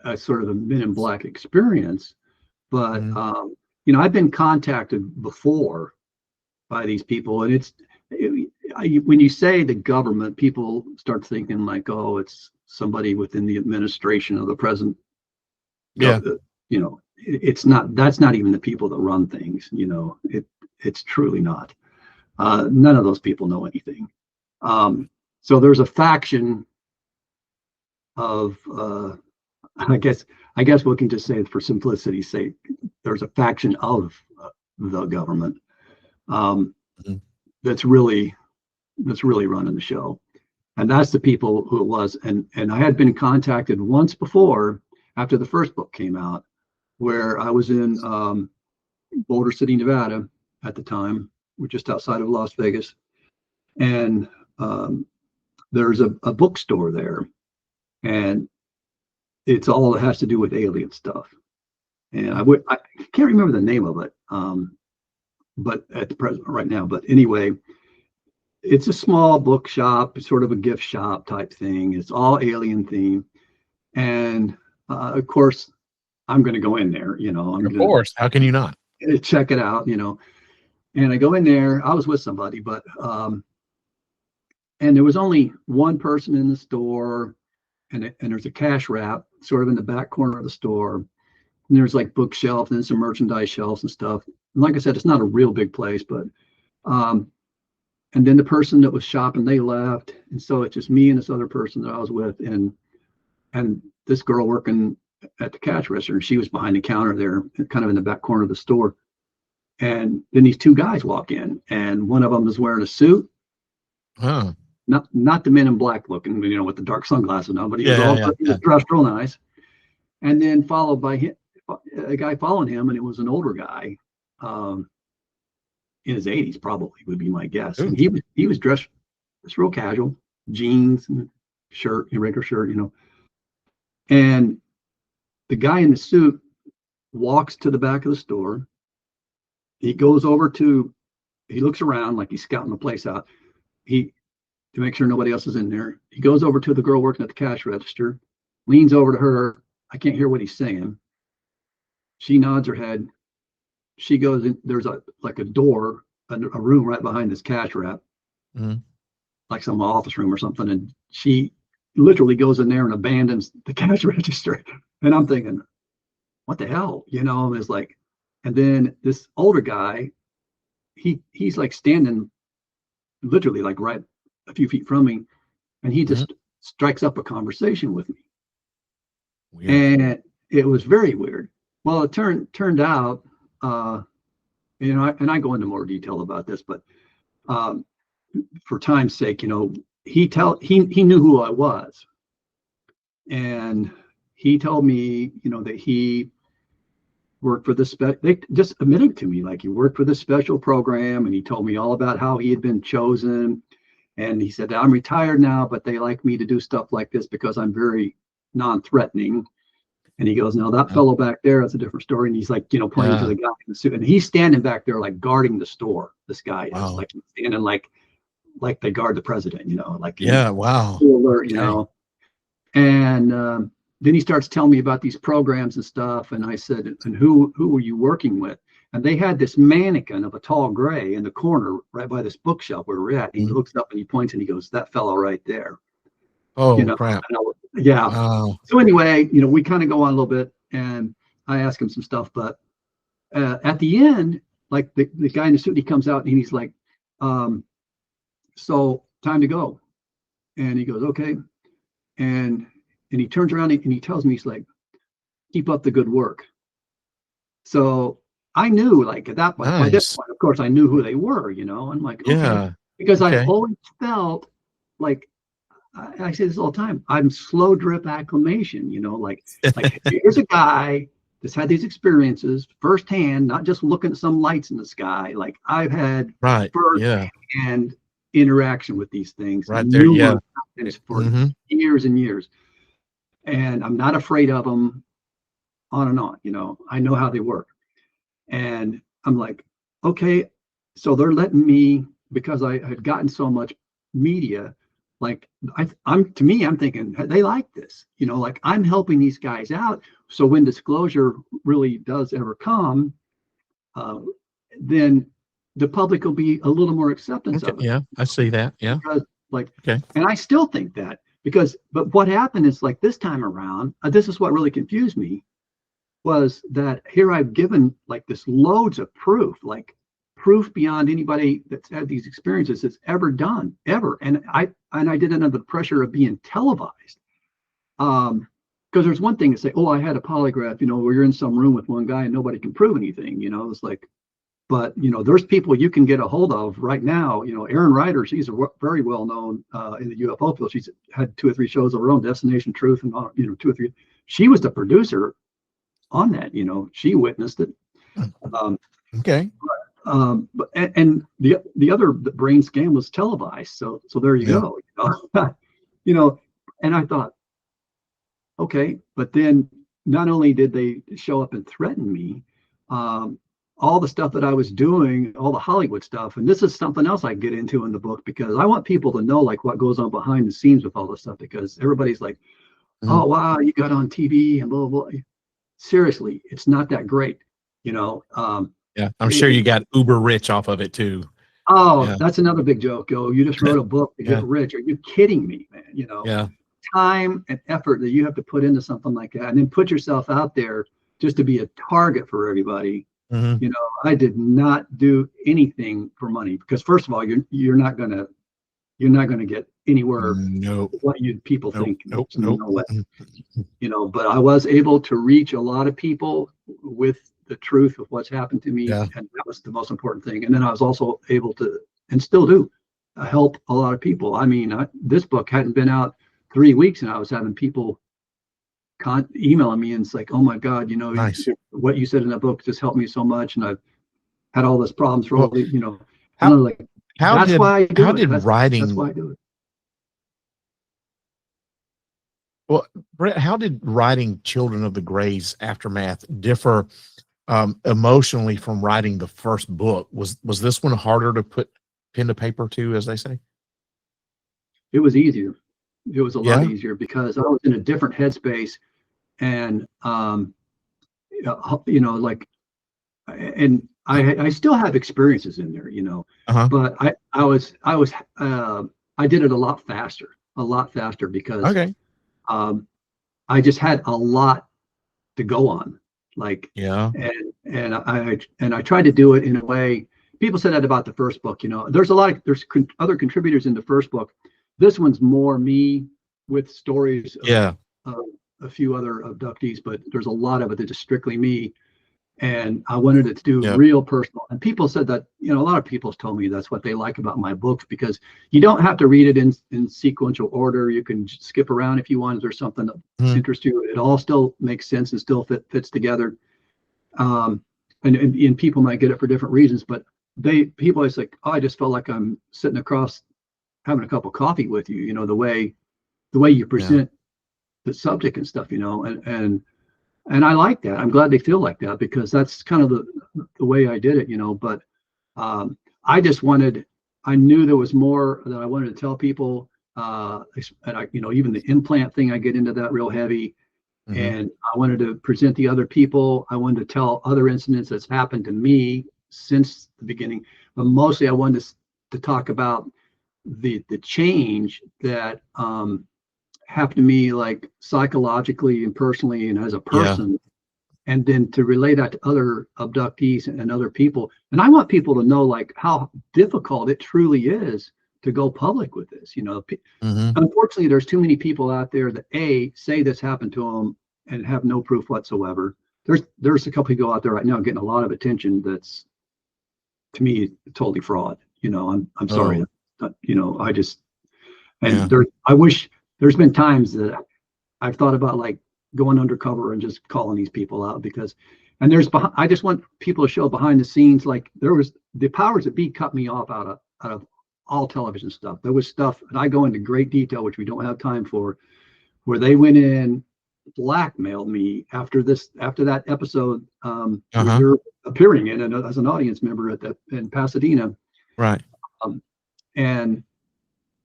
a sort of a Men in Black experience, but I've been contacted before by these people, and when you say the government, people start thinking like, oh, it's somebody within the administration of the present. Yeah. It's not. That's not even the people that run things. It's truly not. None of those people know anything. So there's a faction of, I guess we can just say, for simplicity's sake, there's a faction of the government that's really running the show. And that's the people who it was. And I had been contacted once before after the first book came out, where I was in Boulder City, Nevada at the time. We're just outside of Las Vegas. And there's a bookstore there. And it's all it has to do with alien stuff. And I can't remember the name of it, but at the present right now. But anyway, it's a small bookshop, sort of a gift shop type thing. It's all alien themed. And of course, I'm going to go in there, Of course. How can you not? Check it out, And I go in there. I was with somebody, but and there was only one person in the store, and there's a cash wrap sort of in the back corner of the store. And there's like bookshelf and then some merchandise shelves and stuff. And like I said, it's not a real big place, but and then the person that was shopping, they left. And so it's just me and this other person that I was with, and this girl working at the cash register. And she was behind the counter there, kind of in the back corner of the store. And then these two guys walk in, and one of them is wearing a suit. Huh. Not the Men in Black looking, with the dark sunglasses on, but he was dressed real nice. And then followed by him, a guy following him, and it was an older guy, in his 80s probably would be my guess. And he was dressed just real casual, jeans and shirt, regular shirt, And the guy in the suit walks to the back of the store. He goes over he looks around like he's scouting the place out. To make sure nobody else is in there. He goes over to the girl working at the cash register, leans over to her. I can't hear what he's saying. She nods her head. She goes in. There's a door, a room right behind this cash wrap, like some office room or something. And she literally goes in there and abandons the cash register. And I'm thinking, what the hell? It's like, and then this older guy, he's like standing literally like right a few feet from me, and he just strikes up a conversation with me. Weird. And it was very weird. Well, it turned out, and I go into more detail about this, but for time's sake, he knew who I was, and he told me, that he worked for they just admitted to me, like, he worked for this special program, and he told me all about how he had been chosen. And he said, I'm retired now, but they like me to do stuff like this because I'm very non-threatening. And he goes, now that fellow back there, that's a different story. And he's like, pointing to the guy in the suit. And he's standing back there like guarding the store. This guy is like standing like they guard the president, like, wow. Alert, And then he starts telling me about these programs and stuff. And I said, and who were you working with? And they had this mannequin of a tall gray in the corner right by this bookshelf where we're at. He looks up and he points and he goes, that fellow right there. Oh, crap. Yeah. Wow. So anyway, we kind of go on a little bit, and I ask him some stuff. But at the end, like the guy in the suit, he comes out and he's like, so time to go. And he goes, okay. And he turns around and he tells me, he's like, keep up the good work. So I knew, like, at that point, by this point, of course, I knew who they were, I'm like, okay. Because I've always felt like, I say this all the time, I'm slow drip acclimation, like here's a guy that's had these experiences firsthand, not just looking at some lights in the sky. Like, I've had firsthand interaction with these things for years and years. And I'm not afraid of them, on and on, I know how they work. And I'm like, okay, so they're letting me, because I had gotten so much media, like, I'm thinking they like this, like, I'm helping these guys out. So when disclosure really does ever come, then the public will be a little more acceptance of it. Yeah, I see that. Yeah. Because, and I still think that, but what happened is, like, this time around, this is what really confused me, was that here I've given like this loads of proof, like proof beyond anybody that's had these experiences that's ever done, ever. And I did it under the pressure of being televised. Because there's one thing to say, oh, I had a polygraph, where you're in some room with one guy and nobody can prove anything, it's like, But there's people you can get a hold of right now. Erin Ryder, she's very well known in the UFO field. She's had 2 or 3 shows of her own, Destination Truth, and 2 or 3. She was the producer on that. She witnessed it. Okay. But and the other brain scan was televised. So there you go. And I thought, okay, but then not only did they show up and threaten me, all the stuff that I was doing, all the Hollywood stuff, and this is something else I get into in the book, because I want people to know like what goes on behind the scenes with all this stuff, because everybody's like, oh wow, you got on TV and blah blah blah. Seriously, it's not that great, Yeah, I'm sure you got uber rich off of it too. Oh, Yeah. that's another big joke. You just wrote a book to get rich. Are you kidding me, man? Yeah. Time and effort that you have to put into something like that, and then put yourself out there just to be a target for everybody. I did not do anything for money, because first of all, you're not gonna get anywhere. What people think. Nope. But I was able to reach a lot of people with the truth of what's happened to me, and that was the most important thing. And then I was also able to, and still do, help a lot of people. I mean, this book hadn't been out 3 weeks, and I was having people emailing me, and it's like, oh my God, nice. What you said in that book just helped me so much, and I've had all this problems for How did writing? That's why I do it. Well, Bret, how did writing Children of the Greys Aftermath differ emotionally from writing the first book? Was this one harder to put pen to paper to, as they say? It was easier. It was a lot easier, because I was in a different headspace, and and I still have experiences in there, but I did it a lot faster because I just had a lot to go on, and I tried to do it in a way. People said that about the first book. There's other contributors in the first book. This one's more me with stories of a few other abductees, but there's a lot of it that is strictly me. And I wanted it to do real personal. And people said that, a lot of people told me that's what they like about my books, because you don't have to read it in sequential order. You can skip around if you want. If there's something that interests you, it all still makes sense and still fits together. And people might get it for different reasons, but people always like, oh, I just felt like I'm sitting across having a cup of coffee with you, the way you present the subject and stuff, and I like that. I'm glad they feel like that, because that's kind of the way I did it, but I knew there was more that I wanted to tell people, and even the implant thing, I get into that real heavy, and I wanted to present the other people. I wanted to tell other incidents that's happened to me since the beginning, but mostly I wanted to talk about the change that happened to me, like psychologically and personally and as a person, and then to relay that to other abductees and other people. And I want people to know like how difficult it truly is to go public with this. Unfortunately, there's too many people out there that say this happened to them and have no proof whatsoever. There's a couple people out there right now getting a lot of attention that's, to me, totally fraud. I'm sorry. I wish. There's been times that I've thought about like going undercover and just calling these people out, I just want people to show behind the scenes. Like there was the powers that be cut me off out of all television stuff. There was stuff, and I go into great detail, which we don't have time for, where they went in, blackmailed me after that episode where you're appearing in and as an audience member in Pasadena. Right. And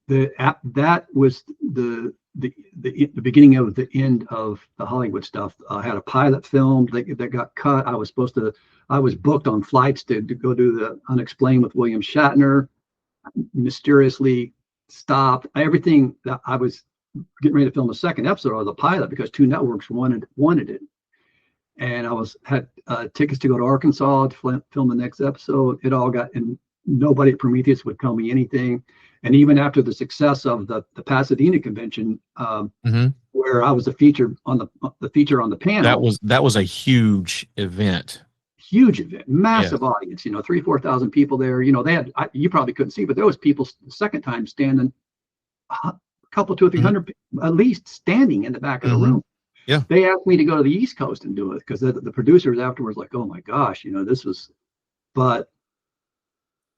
that was the beginning of the end of the Hollywood stuff. I had a pilot filmed that got cut. I was booked on flights to go do the Unexplained with William Shatner. Mysteriously stopped everything. That I was getting ready to film the second episode of the pilot because 2 networks wanted it, and I had tickets to go to Arkansas to film the next episode. It all got, and nobody at Prometheus would tell me anything. And even after the success of the Pasadena convention, where I was the feature on the panel, that was a huge event. huge event, massive audience, 3,000-4,000 people there. They had, you probably couldn't see, but there was people the second time standing, a couple, 200-300 at least standing in the back of the room. Yeah. They asked me to go to the East Coast and do it because the producers afterwards like, oh my gosh, this was, but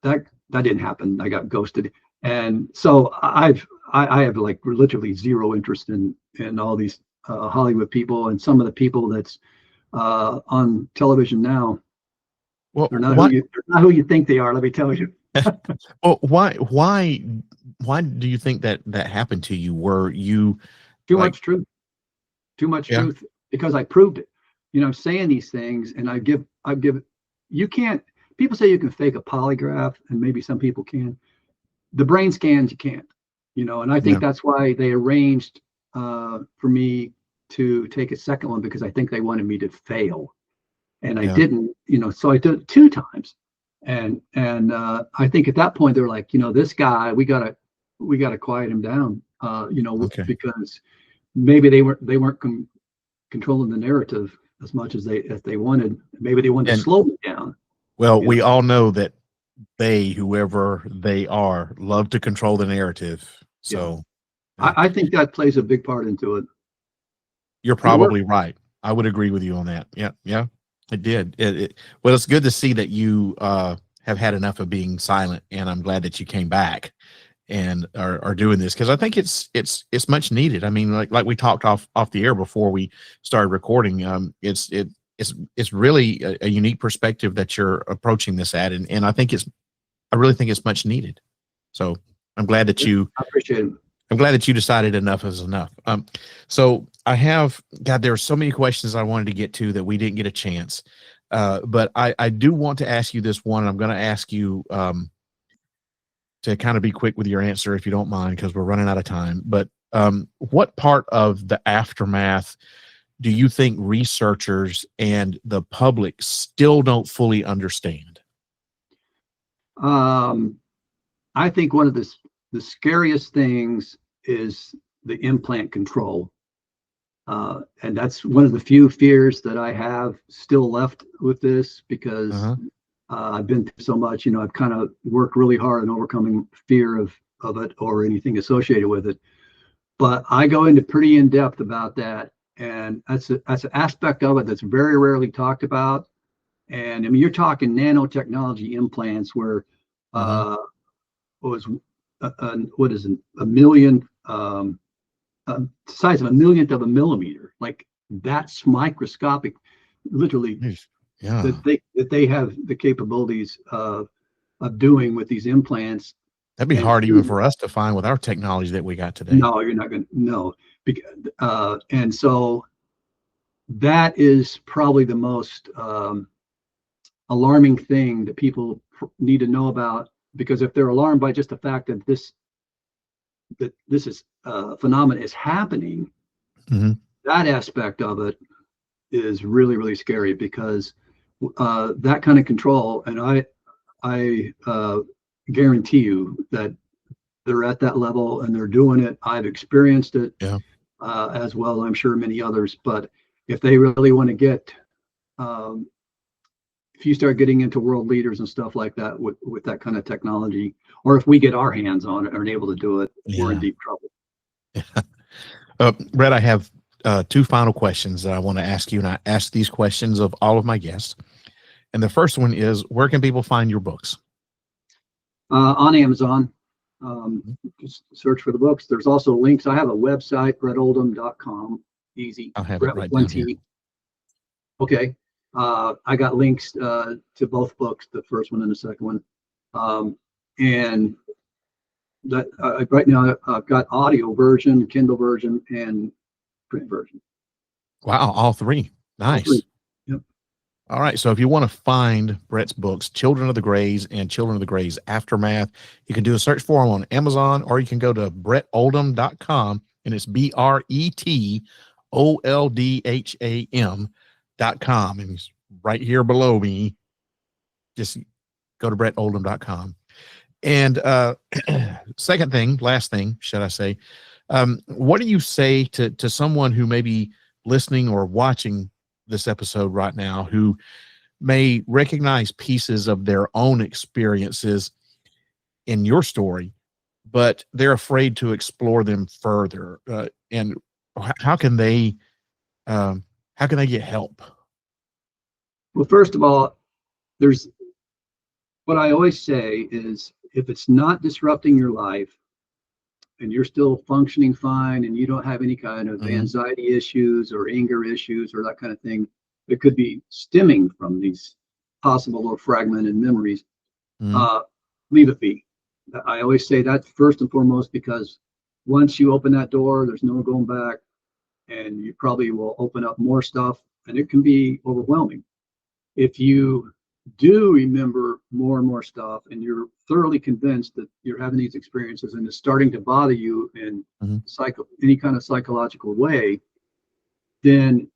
that didn't happen. I got ghosted. And so I have like literally zero interest in all these Hollywood people, and some of the people that's on television now. Well, they're not who you think they are. Let me tell you. Well, why do you think that happened to you? Were you too much truth? Too much truth, because I proved it. I'm saying these things, and I give. You can't. People say you can fake a polygraph, and maybe some people can. The brain scans you can't. And I think that's why they arranged for me to take a second one, because I think they wanted me to fail, and I didn't. So I did it 2 times, and I think at that point they were like, this guy, we gotta quiet him down, because maybe they weren't controlling the narrative as much as they wanted. Maybe they wanted to slow me down. Well, we all know that whoever they are, love to control the narrative. So I think that plays a big part into it. You're probably right. I would agree with you on that. Yeah, it did. Well, it's good to see that you have had enough of being silent, and I'm glad that you came back and are doing this, because I think it's much needed. I mean, like we talked off the air before we started recording. It's really a unique perspective that you're approaching this at, and I really think it's much needed. So I'm glad that I appreciate it. I'm glad that you decided enough is enough. So there are so many questions I wanted to get to that we didn't get a chance. But I do want to ask you this one. I'm going to ask you to kind of be quick with your answer, if you don't mind, because we're running out of time. But what part of the aftermath do you think researchers and the public still don't fully understand? I think one of the scariest things is the implant control. And that's one of the few fears that I have still left with this, because I've been through so much. I've kind of worked really hard on overcoming fear of it or anything associated with it. But I go into pretty in depth about that, and that's an aspect of it that's very rarely talked about. And I mean, you're talking nanotechnology implants where what is it, a million, size of a millionth of a millimeter, like that's microscopic, literally. That they have the capabilities of doing with these implants. That'd be hard even for us to find with our technology that we got today. No, you're not going to. No, and so that is probably the most alarming thing that people need to know about, because if they're alarmed by just the fact that this is phenomenon is happening, that aspect of it is really, really scary, because that kind of control, and I guarantee you that they're at that level and they're doing it. I've experienced it as well. I'm sure many others. But if they really want to get, if you start getting into world leaders and stuff like that with that kind of technology, or if we get our hands on it and are able to do it, we're in deep trouble. Bret, I have 2 final questions that I want to ask you, and I ask these questions of all of my guests. And the first one is, where can people find your books? On Amazon. Just search for the books. There's also links. I have a website, BretOldham.com. Easy. I'll have Bret it right with down here. Okay. I got links to both books, the first one and the second one. And that right now I've got audio version, Kindle version, and print version. Wow, all 3. Nice. All 3. Yep. All right, so if you want to find Bret's books, Children of the Greys and Children of the Greys Aftermath, you can do a search for them on Amazon, or you can go to BretOldham.com, and it's BretOldham.com, and he's right here below me. Just go to BretOldham.com. And last thing, should I say, what do you say to someone who may be listening or watching this episode right now, who may recognize pieces of their own experiences in your story, but they're afraid to explore them further. And how can they get help? Well, first of all, there's what I always say is if it's not disrupting your life and you're still functioning fine and you don't have any kind of anxiety issues or anger issues or that kind of thing, that could be stemming from these possible or fragmented memories, leave it be. I always say that first and foremost, because once you open that door, there's no going back, and you probably will open up more stuff, and it can be overwhelming. If you do remember more and more stuff, and you're thoroughly convinced that you're having these experiences and it's starting to bother you in any kind of psychological way, then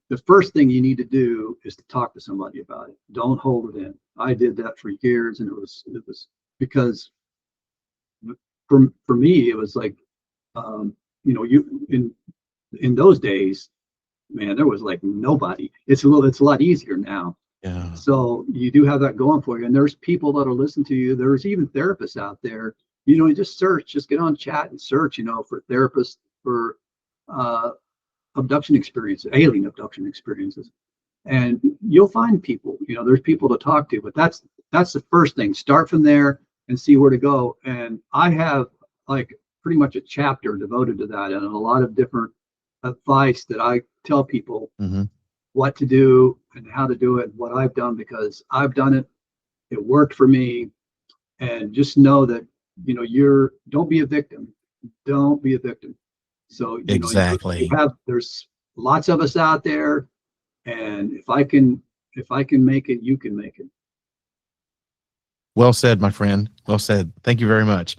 the first thing you need to do is to talk to somebody about it. Don't hold it in. I did that for years, and it was because for me it was like, you in those days, man, there was like nobody. It's a lot easier now. Yeah. So you do have that going for you, and there's people that'll listen to you. There's even therapists out there. You just search, just get on chat and search, for therapists for abduction experiences, alien abduction experiences, and you'll find people. There's people to talk to, but that's the first thing. Start from there and see where to go. And I have like pretty much a chapter devoted to that, and a lot of different advice that I tell people what to do and how to do it, what I've done, because I've done it. It worked for me. And just know that, don't be a victim. Don't be a victim. So exactly. There's lots of us out there, and if I can make it, you can make it. Well said, my friend. Well said. Thank you very much.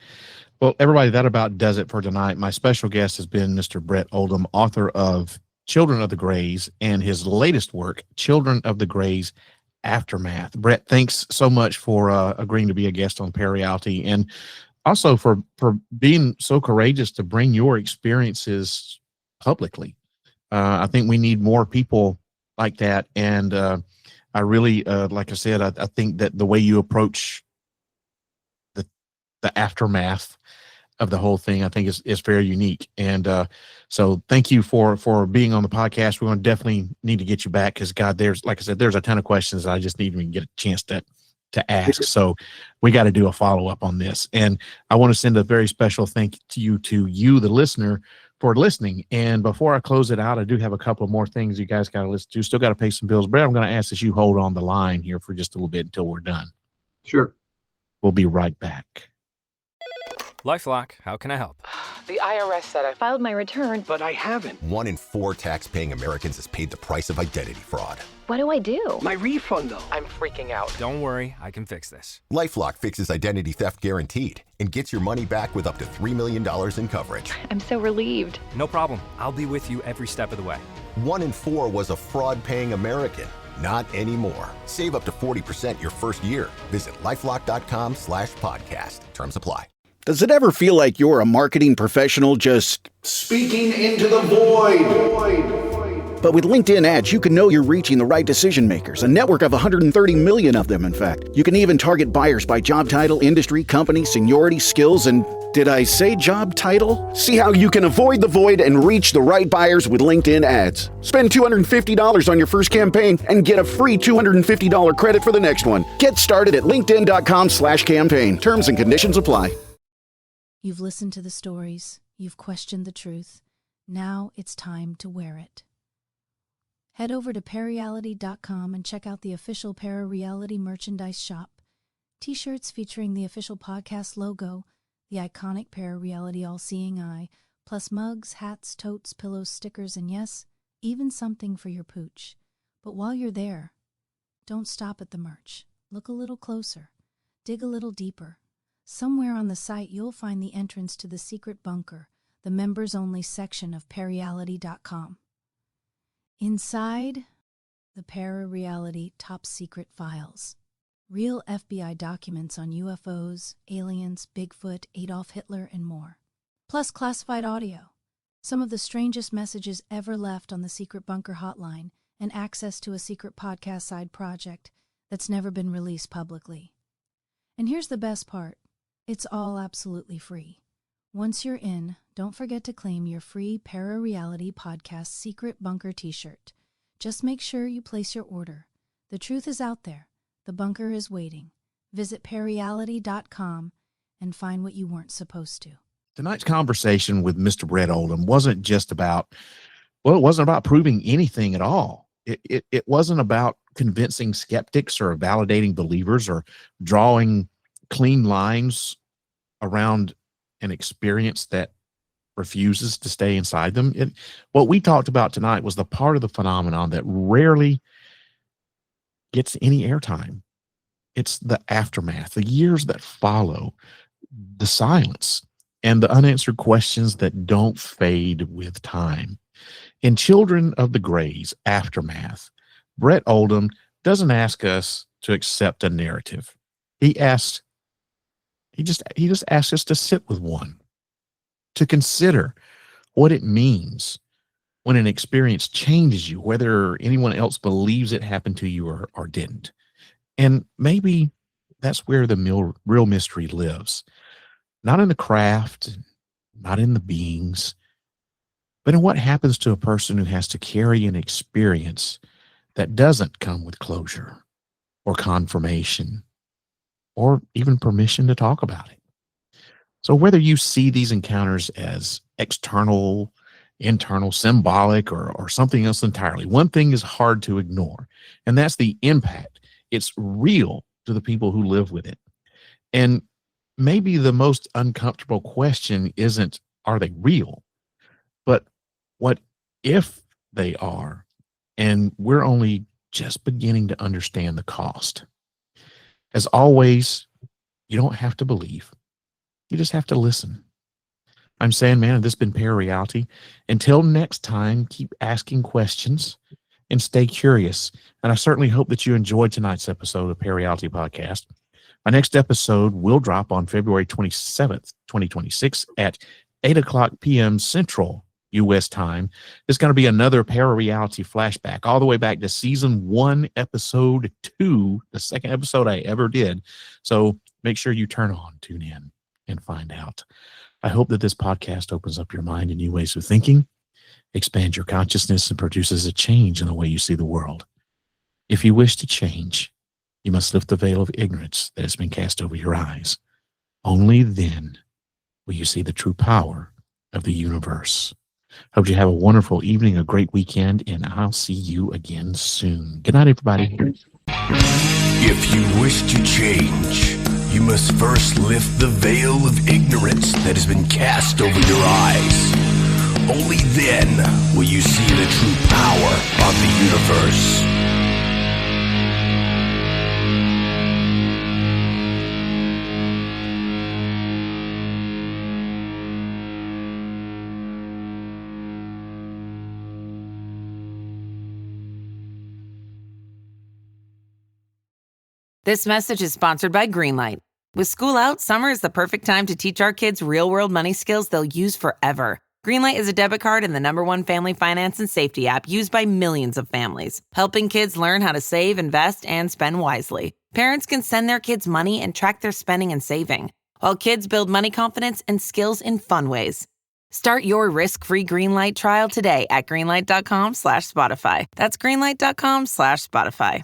Well, everybody, that about does it for tonight. My special guest has been Mr. Bret Oldham, author of Children of the Greys and his latest work, Children of the Greys Aftermath. Bret, thanks so much for agreeing to be a guest on ParaReality, and also for being so courageous to bring your experiences publicly. I think we need more people like that, and I really, like I said, I think that the way you approach the aftermath of the whole thing, I think is very unique. And so thank you for being on the podcast. We're going to definitely need to get you back, because God, like I said, there's a ton of questions that I just need to get a chance to ask. So we got to do a follow-up on this. And I want to send a very special thank you to you, the listener, for listening. And before I close it out, I do have a couple of more things you guys got to listen to. Still got to pay some bills. Bret, I'm going to ask that you hold on the line here for just a little bit until we're done. Sure. We'll be right back. LifeLock, how can I help? The IRS said I filed my return, But I haven't. 1 in 4 tax-paying Americans has paid the price of identity fraud. What do I do? My refund, though. I'm freaking out. Don't worry, I can fix this. LifeLock fixes identity theft guaranteed and gets your money back with up to $3 million in coverage. I'm so relieved. No problem. I'll be with you every step of the way. 1 in 4 was a fraud-paying American. Not anymore. Save up to 40% your first year. Visit LifeLock.com/podcast. Terms apply. Does it ever feel like you're a marketing professional just speaking into the void? But with LinkedIn ads, you can know you're reaching the right decision makers, a network of 130 million of them, in fact. You can even target buyers by job title, industry, company, seniority, skills, and did I say job title? See how you can avoid the void and reach the right buyers with LinkedIn ads. Spend $250 on your first campaign and get a free $250 credit for the next one. Get started at linkedin.com/campaign. Terms and conditions apply. You've listened to the stories. You've questioned the truth. Now it's time to wear it. Head over to ParaReality.com and check out the official ParaReality merchandise shop. T-shirts featuring the official podcast logo, the iconic ParaReality all-seeing eye, plus mugs, hats, totes, pillows, stickers, and yes, even something for your pooch. But while you're there, don't stop at the merch. Look a little closer. Dig a little deeper. Somewhere on the site, you'll find the entrance to the secret bunker, the members-only section of ParaReality.com. Inside, the ParaReality top-secret files. Real FBI documents on UFOs, aliens, Bigfoot, Adolf Hitler, and more. Plus classified audio. Some of the strangest messages ever left on the secret bunker hotline, and access to a secret podcast side project that's never been released publicly. And here's the best part. It's all absolutely free. Once you're in, don't forget to claim your free ParaReality Podcast Secret Bunker t-shirt. Just make sure you place your order. The truth is out there. The bunker is waiting. Visit ParaReality.com and find what you weren't supposed to. Tonight's conversation with Mr. Bret Oldham wasn't just about, well, it wasn't about proving anything at all. It wasn't about convincing skeptics or validating believers or drawing clean lines around an experience that refuses to stay inside them. What we talked about tonight was the part of the phenomenon that rarely gets any airtime. It's the aftermath, the years that follow, the silence, and the unanswered questions that don't fade with time. In Children of the Gray's Aftermath, Bret Oldham doesn't ask us to accept a narrative. He just asks us to sit with one, to consider what it means when an experience changes you, whether anyone else believes it happened to you or didn't. And maybe that's where the real mystery lives. Not in the craft, not in the beings, but in what happens to a person who has to carry an experience that doesn't come with closure or confirmation or even permission to talk about it. So whether you see these encounters as external, internal, symbolic, or something else entirely, one thing is hard to ignore, and that's the impact. It's real to the people who live with it. And maybe the most uncomfortable question isn't, are they real? But what if they are? And we're only just beginning to understand the cost. As always, you don't have to believe. You just have to listen. I'm Sandman, and this has been ParaReality. Until next time, keep asking questions and stay curious. And I certainly hope that you enjoyed tonight's episode of ParaReality Podcast. My next episode will drop on February 27th, 2026 at 8 o'clock p.m. Central U.S. time. It's going to be another ParaReality flashback all the way back to season 1, episode 2, the second episode I ever did. So make sure you tune in and find out. I hope that this podcast opens up your mind in new ways of thinking, expands your consciousness, and produces a change in the way you see the world. If you wish to change, you must lift the veil of ignorance that has been cast over your eyes. Only then will you see the true power of the universe. Hope you have a wonderful evening, a great weekend, and I'll see you again soon. Good night, everybody. If you wish to change, you must first lift the veil of ignorance that has been cast over your eyes. Only then will you see the true power of the universe. This message is sponsored by Greenlight. With school out, summer is the perfect time to teach our kids real-world money skills they'll use forever. Greenlight is a debit card and the #1 family finance and safety app used by millions of families, helping kids learn how to save, invest, and spend wisely. Parents can send their kids money and track their spending and saving, while kids build money confidence and skills in fun ways. Start your risk-free Greenlight trial today at greenlight.com/Spotify. That's greenlight.com/Spotify.